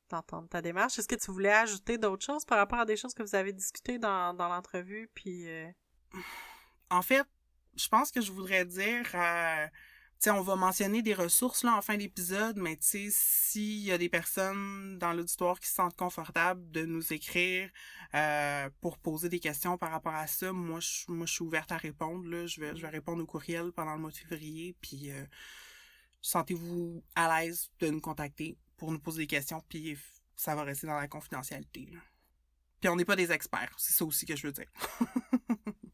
d'entendre ta démarche. Est-ce que tu voulais ajouter d'autres choses par rapport à des choses que vous avez discutées dans l'entrevue, puis... En fait, je pense que je voudrais dire... tu sais, on va mentionner des ressources là en fin d'épisode, mais tu sais, s'il y a des personnes dans l'auditoire qui se sentent confortables de nous écrire pour poser des questions par rapport à ça, moi je suis ouverte à répondre. Là. Je vais répondre au courriel pendant le mois de février, puis sentez-vous à l'aise de nous contacter pour nous poser des questions, puis ça va rester dans la confidentialité. Là. Puis on n'est pas des experts, c'est ça aussi que je veux dire.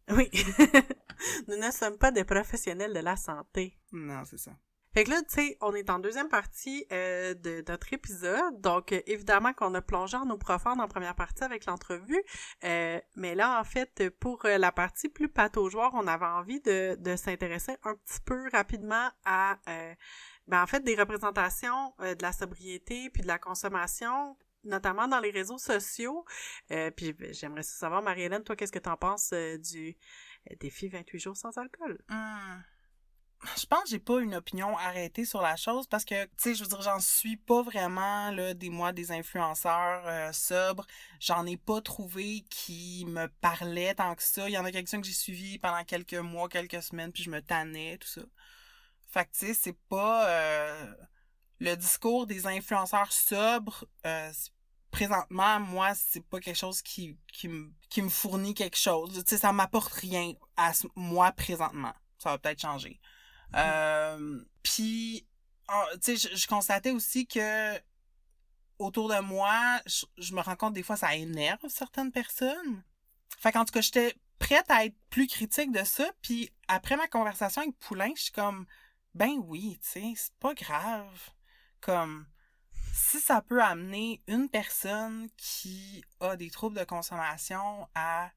Oui. Nous ne sommes pas des professionnels de la santé. Non, c'est ça. Fait que là, tu sais, on est en deuxième partie de notre épisode, donc évidemment qu'on a plongé en eau profonde en première partie avec l'entrevue, mais là, en fait, pour la partie plus pataugeoire, on avait envie de s'intéresser un petit peu rapidement à, en fait, des représentations de la sobriété puis de la consommation, notamment dans les réseaux sociaux. Puis j'aimerais savoir, Marie-Hélène, toi, qu'est-ce que t'en penses du défi 28 jours sans alcool? Je pense que j'ai pas une opinion arrêtée sur la chose parce que, tu sais, je veux dire, j'en suis pas vraiment, là, des influenceurs sobres. J'en ai pas trouvé qui me parlaient tant que ça. Il y en a quelques-uns que j'ai suivis pendant quelques mois, quelques semaines, puis je me tannais, tout ça. Fait que, tu sais, c'est pas... le discours des influenceurs sobres, présentement, moi, c'est pas quelque chose qui me fournit quelque chose. Tu sais, ça m'apporte rien à moi présentement. Ça va peut-être changer. Puis, tu sais, je constatais aussi que autour de moi, je me rends compte des fois ça énerve certaines personnes. Fait qu'en tout cas, j'étais prête à être plus critique de ça. Puis après ma conversation avec Poulain, je suis comme, ben oui, tu sais, c'est pas grave. Comme, si ça peut amener une personne qui a des troubles de consommation à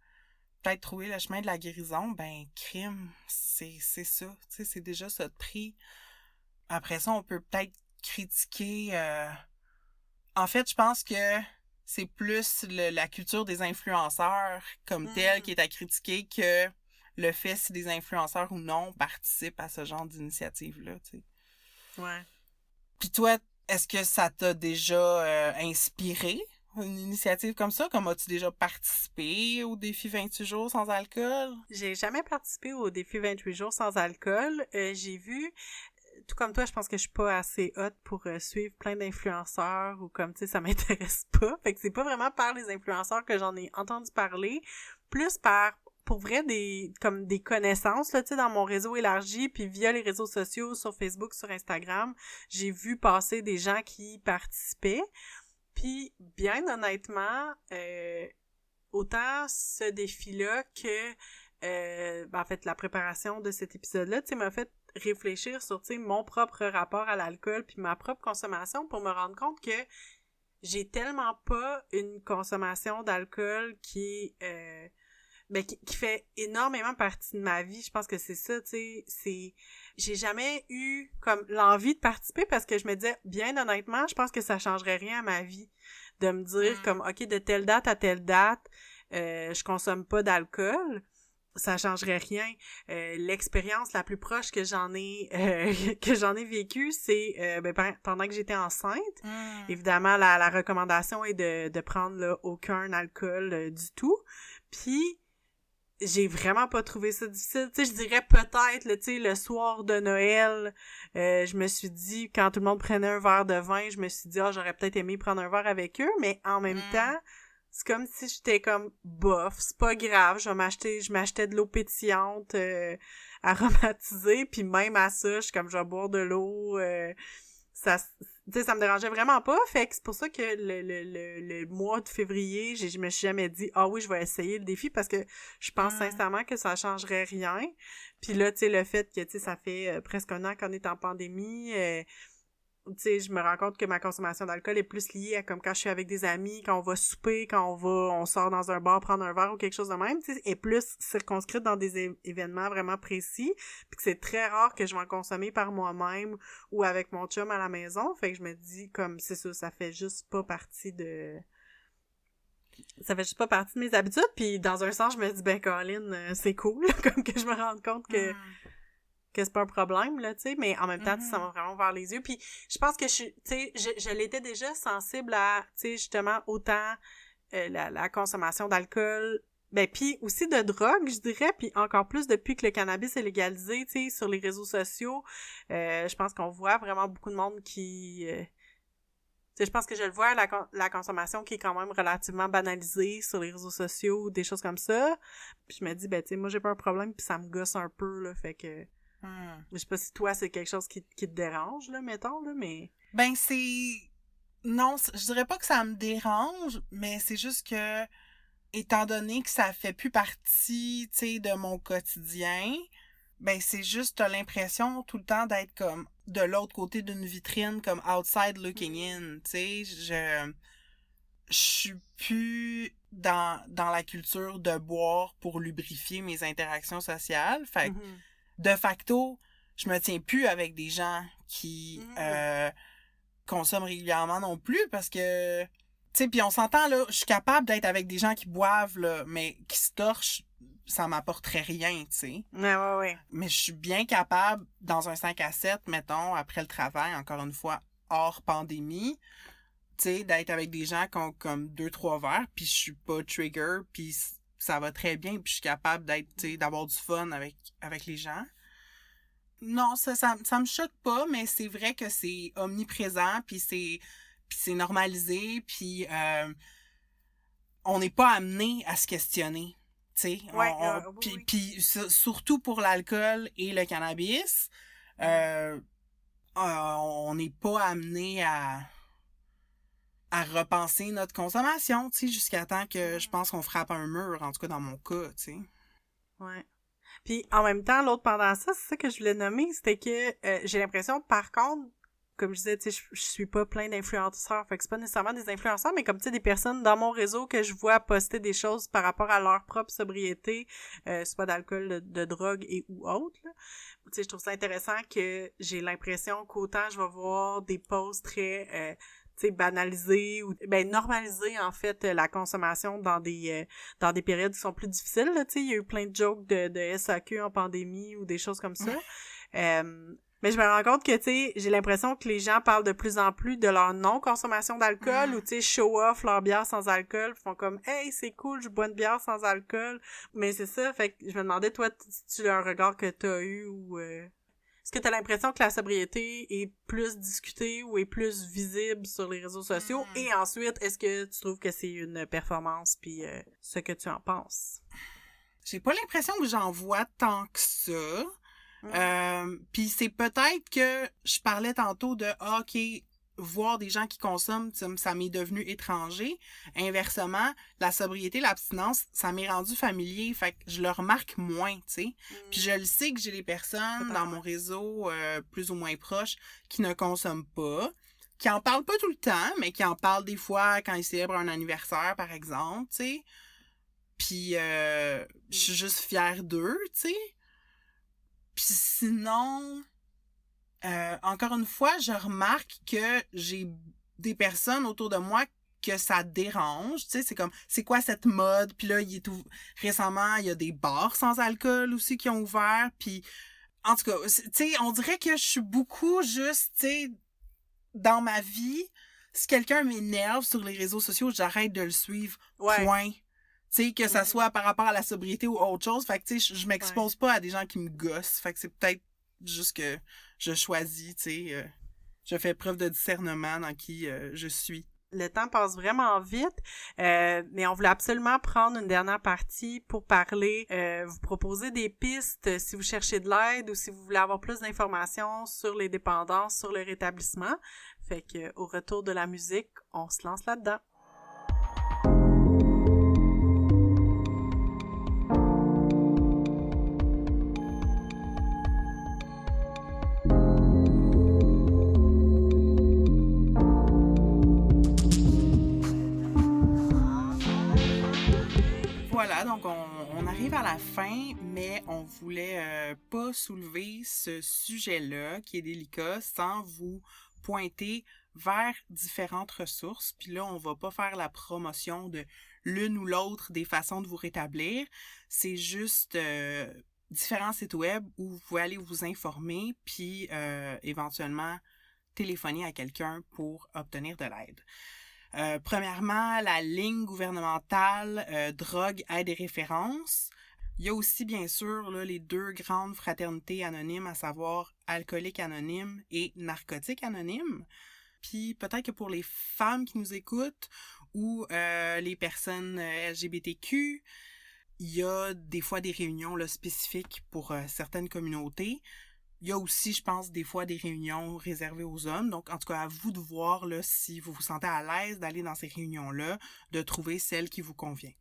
peut-être trouver le chemin de la guérison, ben, crime, c'est ça. Tu sais, c'est déjà ça de prix. Après ça, on peut peut-être critiquer... En fait, je pense que c'est plus la culture des influenceurs comme telle qui est à critiquer que le fait si des influenceurs ou non participent à ce genre d'initiative-là, tu sais. Ouais. Puis toi, est-ce que ça t'a déjà inspiré? Une initiative comme ça? Comme as-tu déjà participé au défi 28 jours sans alcool? J'ai jamais participé au défi 28 jours sans alcool. J'ai vu, tout comme toi, je pense que je suis pas assez hot pour suivre plein d'influenceurs ou comme, tu sais, ça m'intéresse pas. Fait que c'est pas vraiment par les influenceurs que j'en ai entendu parler, plus par, pour vrai, des connaissances, là, tu sais, dans mon réseau élargi, puis via les réseaux sociaux, sur Facebook, sur Instagram, j'ai vu passer des gens qui participaient. Puis, bien honnêtement, autant ce défi-là que, en fait, la préparation de cet épisode-là, tu sais, m'a fait réfléchir sur, tu sais, mon propre rapport à l'alcool puis ma propre consommation pour me rendre compte que j'ai tellement pas une consommation d'alcool qui fait énormément partie de ma vie. Je pense que c'est ça, tu sais, j'ai jamais eu comme l'envie de participer parce que je me disais, bien honnêtement, je pense que ça changerait rien à ma vie de me dire comme, OK, de telle date à telle date, je consomme pas d'alcool. Ça changerait rien. L'expérience la plus proche que j'en ai vécue, c'est pendant que j'étais enceinte. Évidemment, la recommandation est de prendre là, aucun alcool du tout. Puis j'ai vraiment pas trouvé ça difficile. Tu sais, je dirais peut-être, tu sais, le soir de Noël, je me suis dit, quand tout le monde prenait un verre de vin, je me suis dit, j'aurais peut-être aimé prendre un verre avec eux, mais en même temps, c'est comme si j'étais comme, bof, c'est pas grave, je m'achetais de l'eau pétillante, aromatisée, puis même à ça, je suis comme, je vais boire de l'eau, ça, tu sais, ça me dérangeait vraiment pas, fait que c'est pour ça que le mois de février, je me suis jamais dit, oui, je vais essayer le défi, parce que je pense sincèrement que ça changerait rien. Puis là, tu sais, le fait que, tu sais, ça fait presque un an qu'on est en pandémie, tu sais, je me rends compte que ma consommation d'alcool est plus liée à comme quand je suis avec des amis, quand on va souper, quand on sort dans un bar prendre un verre ou quelque chose de même, tu sais, est plus circonscrite dans des événements vraiment précis, puis que c'est très rare que je vais en consommer par moi-même ou avec mon chum à la maison, fait que je me dis comme c'est ça fait juste pas partie de mes habitudes, puis dans un sens je me dis ben Colin, c'est cool comme que je me rende compte que c'est pas un problème, là, tu sais, mais en même temps, ça m'a vraiment ouvert les yeux. Puis je pense que je l'étais déjà sensible à, tu sais, justement, autant la consommation d'alcool, ben puis aussi de drogue, je dirais, puis encore plus depuis que le cannabis est légalisé, tu sais, sur les réseaux sociaux. Je pense qu'on voit vraiment beaucoup de monde qui... tu sais, je pense que je le vois, la consommation qui est quand même relativement banalisée sur les réseaux sociaux, des choses comme ça. Puis je me dis, ben, tu sais, moi, j'ai pas un problème, puis ça me gosse un peu, là, fait que... Je sais pas si toi, c'est quelque chose qui te dérange, là, mettons, là, mais... Ben, c'est... Non, je dirais pas que ça me dérange, mais c'est juste que étant donné que ça fait plus partie, tu sais, de mon quotidien, ben c'est juste, t'as l'impression tout le temps d'être comme de l'autre côté d'une vitrine, comme outside looking in, tu sais, je suis plus dans la culture de boire pour lubrifier mes interactions sociales. Fait que, de facto, je me tiens plus avec des gens qui consomment régulièrement non plus parce que, tu sais, puis on s'entend, là, je suis capable d'être avec des gens qui boivent, là, mais qui se torchent, ça m'apporterait rien, tu sais. Ouais. Mais je suis bien capable, dans un 5 à 7, mettons, après le travail, encore une fois, hors pandémie, tu sais, d'être avec des gens qui ont comme 2-3 verres, puis je suis pas trigger, puis ça va très bien, puis je suis capable d'être, tu sais, d'avoir du fun avec les gens. Non, ça me choque pas, mais c'est vrai que c'est omniprésent, puis c'est normalisé, puis on n'est pas amené à se questionner, tu sais. Puis surtout pour l'alcool et le cannabis, on n'est pas amené à repenser notre consommation, tu sais, jusqu'à temps que je pense qu'on frappe un mur, en tout cas dans mon cas, tu sais. Ouais. Puis en même temps, l'autre pendant ça, c'est ça que je voulais nommer, c'était que j'ai l'impression, par contre, comme je disais, tu sais, je suis pas plein d'influenceurs, fait que c'est pas nécessairement des influenceurs, mais comme tu sais, des personnes dans mon réseau que je vois poster des choses par rapport à leur propre sobriété, soit d'alcool, de drogue et ou autre, là. Tu sais, je trouve ça intéressant que j'ai l'impression qu'autant je vais voir des posts très tu sais, banaliser ou ben normaliser en fait la consommation dans des périodes qui sont plus difficiles, là, tu sais, il y a eu plein de jokes de SAQ en pandémie ou des choses comme ça. Mais je me rends compte que, tu sais, j'ai l'impression que les gens parlent de plus en plus de leur non-consommation d'alcool ou, tu sais, show off leur bière sans alcool, font comme « Hey, c'est cool, je bois une bière sans alcool ». Mais c'est ça, fait que je me demandais, toi, si tu as un regard que t'as eu ou... Est-ce que tu as l'impression que la sobriété est plus discutée ou est plus visible sur les réseaux sociaux? Et ensuite, est-ce que tu trouves que c'est une performance puis ce que tu en penses? J'ai pas l'impression que j'en vois tant que ça. Puis c'est peut-être que je parlais tantôt de OK, voir des gens qui consomment, ça m'est devenu étranger. Inversement, la sobriété, l'abstinence, ça m'est rendu familier, fait que je le remarque moins, tu sais. Puis je le sais que j'ai des personnes dans mon réseau plus ou moins proches qui ne consomment pas, qui en parlent pas tout le temps, mais qui en parlent des fois quand ils célèbrent un anniversaire, par exemple, tu sais. Puis je suis juste fière d'eux, tu sais. Puis sinon, encore une fois, je remarque que j'ai des personnes autour de moi que ça dérange, tu sais, c'est comme, c'est quoi cette mode? Puis là, récemment, il y a des bars sans alcool aussi qui ont ouvert, puis en tout cas, tu sais, on dirait que je suis beaucoup juste, tu sais, dans ma vie, si quelqu'un m'énerve sur les réseaux sociaux, j'arrête de le suivre, point. Tu sais, que ça soit par rapport à la sobriété ou autre chose. Fait que, tu sais, je m'expose pas à des gens qui me gossent. Fait que c'est peut-être juste que je choisis, tu sais, je fais preuve de discernement dans qui je suis. Le temps passe vraiment vite, mais on voulait absolument prendre une dernière partie pour parler, vous proposer des pistes si vous cherchez de l'aide ou si vous voulez avoir plus d'informations sur les dépendances, sur le rétablissement. Fait que au retour de la musique, on se lance là-dedans. Voilà, donc on arrive à la fin, mais on voulait pas soulever ce sujet-là qui est délicat sans vous pointer vers différentes ressources. Puis là, on va pas faire la promotion de l'une ou l'autre des façons de vous rétablir. C'est juste différents sites web où vous pouvez aller vous informer puis éventuellement téléphoner à quelqu'un pour obtenir de l'aide. Premièrement, la ligne gouvernementale Drogue, aide et référence. Il y a aussi, bien sûr, là, les deux grandes fraternités anonymes, à savoir Alcooliques Anonymes et Narcotiques Anonymes. Puis peut-être que pour les femmes qui nous écoutent ou les personnes LGBTQ, il y a des fois des réunions là, spécifiques pour certaines communautés. Il y a aussi, je pense, des fois des réunions réservées aux hommes. Donc, en tout cas, à vous de voir là, si vous vous sentez à l'aise d'aller dans ces réunions-là, de trouver celle qui vous convient.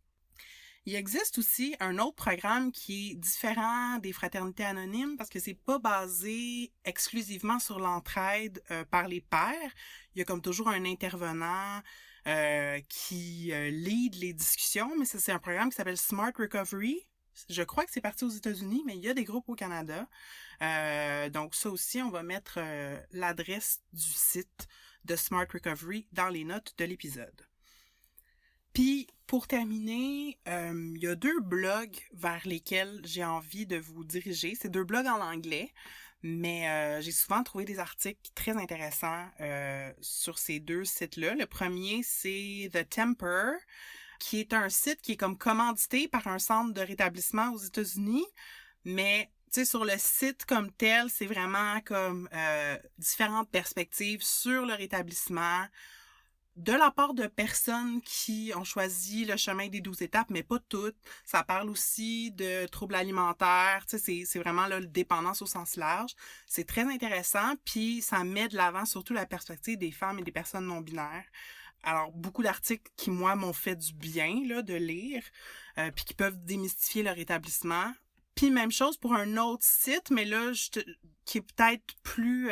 Il existe aussi un autre programme qui est différent des fraternités anonymes parce que c'est pas basé exclusivement sur l'entraide par les pairs. Il y a comme toujours un intervenant qui lead les discussions, mais ça, c'est un programme qui s'appelle Smart Recovery. Je crois que c'est parti aux États-Unis, mais il y a des groupes au Canada. Donc ça aussi, on va mettre l'adresse du site de Smart Recovery dans les notes de l'épisode. Puis, pour terminer, il y a 2 blogs vers lesquels j'ai envie de vous diriger. C'est 2 blogs en anglais, mais j'ai souvent trouvé des articles très intéressants sur ces 2 sites-là. Le premier, c'est The Temper, qui est un site qui est comme commandité par un centre de rétablissement aux États-Unis, mais tu sais, sur le site comme tel, c'est vraiment comme différentes perspectives sur le rétablissement, de la part de personnes qui ont choisi le chemin des 12 étapes, mais pas toutes. Ça parle aussi de troubles alimentaires, tu sais, c'est vraiment là, le dépendance au sens large. C'est très intéressant, puis ça met de l'avant surtout la perspective des femmes et des personnes non-binaires. Alors, beaucoup d'articles qui, moi, m'ont fait du bien là, de lire, puis qui peuvent démystifier leur établissement. Puis même chose pour un autre site, mais là, qui est peut-être plus...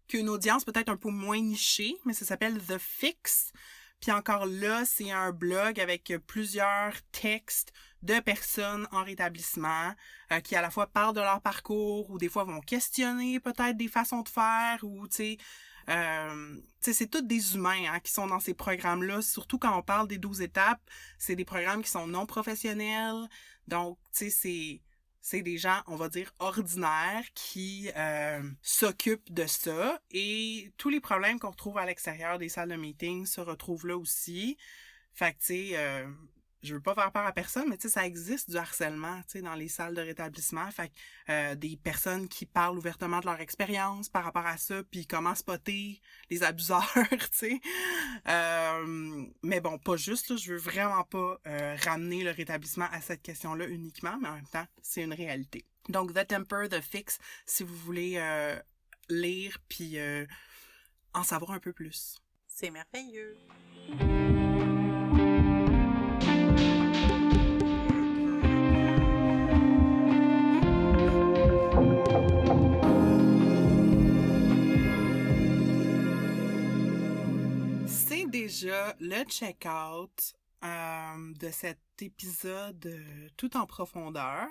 qu'une audience peut-être un peu moins nichée, mais ça s'appelle The Fix. Puis encore là, c'est un blog avec plusieurs textes de personnes en rétablissement qui à la fois parlent de leur parcours ou des fois vont questionner peut-être des façons de faire ou tu sais, c'est tous des humains qui sont dans ces programmes-là, surtout quand on parle des 12 étapes, c'est des programmes qui sont non professionnels, donc tu sais, c'est des gens, on va dire, ordinaires qui s'occupent de ça. Et tous les problèmes qu'on retrouve à l'extérieur des salles de meeting se retrouvent là aussi. Fait que, tu sais, je veux pas faire peur à personne, mais tu sais, ça existe du harcèlement, tu sais, dans les salles de rétablissement. Fait que des personnes qui parlent ouvertement de leur expérience par rapport à ça, puis comment spotter les abuseurs, tu sais. Mais bon, pas juste, là, je veux vraiment pas ramener le rétablissement à cette question-là uniquement, mais en même temps, c'est une réalité. Donc, The Temper, The Fix, si vous voulez lire puis en savoir un peu plus. C'est merveilleux! C'est déjà le check-out de cet épisode tout en profondeur.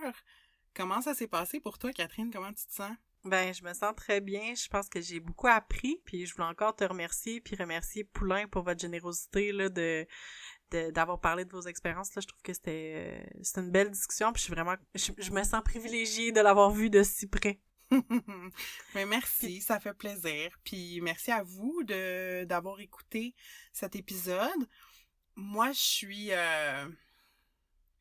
Comment ça s'est passé pour toi, Catherine? Comment tu te sens? Ben, je me sens très bien. Je pense que j'ai beaucoup appris, puis je voulais encore te remercier, puis remercier Poulain pour votre générosité là d'avoir parlé de vos expériences. Là, je trouve que c'était une belle discussion, puis je me sens privilégiée de l'avoir vu de si près. Mais merci, ça fait plaisir. Puis merci à vous d'avoir écouté cet épisode. Moi, je suis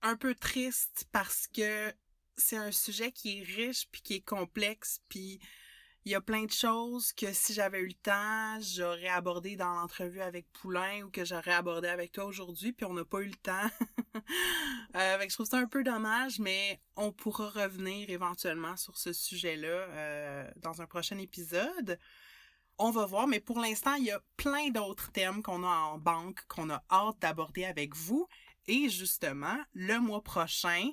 un peu triste parce que c'est un sujet qui est riche puis qui est complexe, puis il y a plein de choses que si j'avais eu le temps, j'aurais abordé dans l'entrevue avec Poulain ou que j'aurais abordé avec toi aujourd'hui, puis on n'a pas eu le temps. Fait que je trouve ça un peu dommage, mais on pourra revenir éventuellement sur ce sujet-là dans un prochain épisode. On va voir, mais pour l'instant, il y a plein d'autres thèmes qu'on a en banque, qu'on a hâte d'aborder avec vous. Et justement, le mois prochain,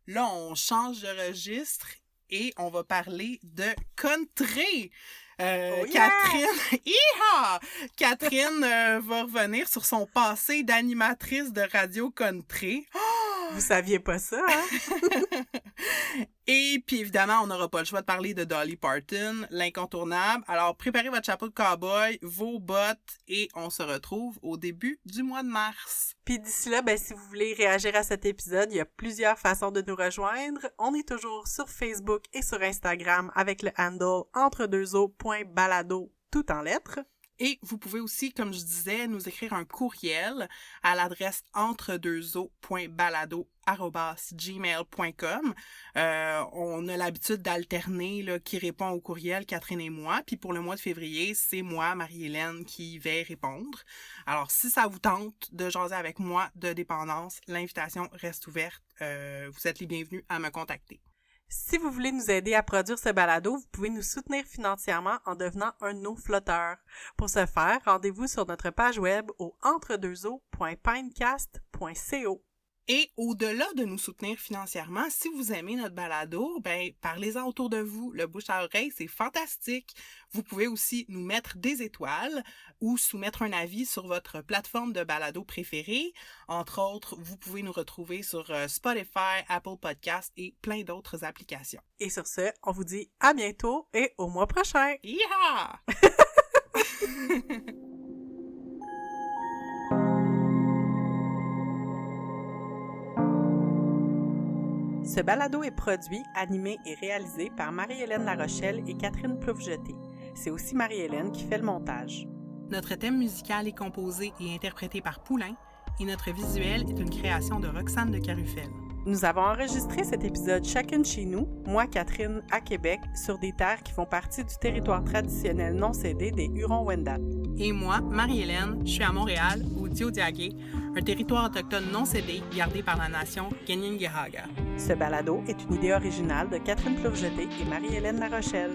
là, on change de registre et on va parler de country. Oh yeah! Catherine va revenir sur son passé d'animatrice de radio country. Vous saviez pas ça, hein? Et puis évidemment, on n'aura pas le choix de parler de Dolly Parton, l'incontournable. Alors préparez votre chapeau de cow-boy, vos bottes et on se retrouve au début du mois de mars. Puis d'ici là, ben si vous voulez réagir à cet épisode, il y a plusieurs façons de nous rejoindre. On est toujours sur Facebook et sur Instagram avec le handle entredeuxeaux.balado tout en lettres. Et vous pouvez aussi, comme je disais, nous écrire un courriel à l'adresse entredeuxeaux.balado@gmail.com. On a l'habitude d'alterner là, qui répond au courriel, Catherine et moi. Puis pour le mois de février, c'est moi, Marie-Hélène, qui vais répondre. Alors, si ça vous tente de jaser avec moi de dépendance, l'invitation reste ouverte. Vous êtes les bienvenus à me contacter. Si vous voulez nous aider à produire ce balado, vous pouvez nous soutenir financièrement en devenant un de nos flotteurs. Pour ce faire, rendez-vous sur notre page web au entredeuxeaux.pinecast.co. Et au-delà de nous soutenir financièrement, si vous aimez notre balado, parlez-en autour de vous. Le bouche à oreille, c'est fantastique. Vous pouvez aussi nous mettre des étoiles ou soumettre un avis sur votre plateforme de balado préférée. Entre autres, vous pouvez nous retrouver sur Spotify, Apple Podcasts et plein d'autres applications. Et sur ce, on vous dit à bientôt et au mois prochain! Yeehaw! Ce balado est produit, animé et réalisé par Marie-Hélène Larochelle et Catherine Ploufjeté. C'est aussi Marie-Hélène qui fait le montage. Notre thème musical est composé et interprété par Poulain et notre visuel est une création de Roxane de Carufel. Nous avons enregistré cet épisode chacune chez nous, moi Catherine à Québec, sur des terres qui font partie du territoire traditionnel non cédé des Hurons-Wendat. Et moi, Marie-Hélène, je suis à Montréal, au Tiohtià:ke, un territoire autochtone non cédé gardé par la nation Kanien'kehá:ka. Ce balado est une idée originale de Catherine Ploufjeté et Marie-Hélène Larochelle.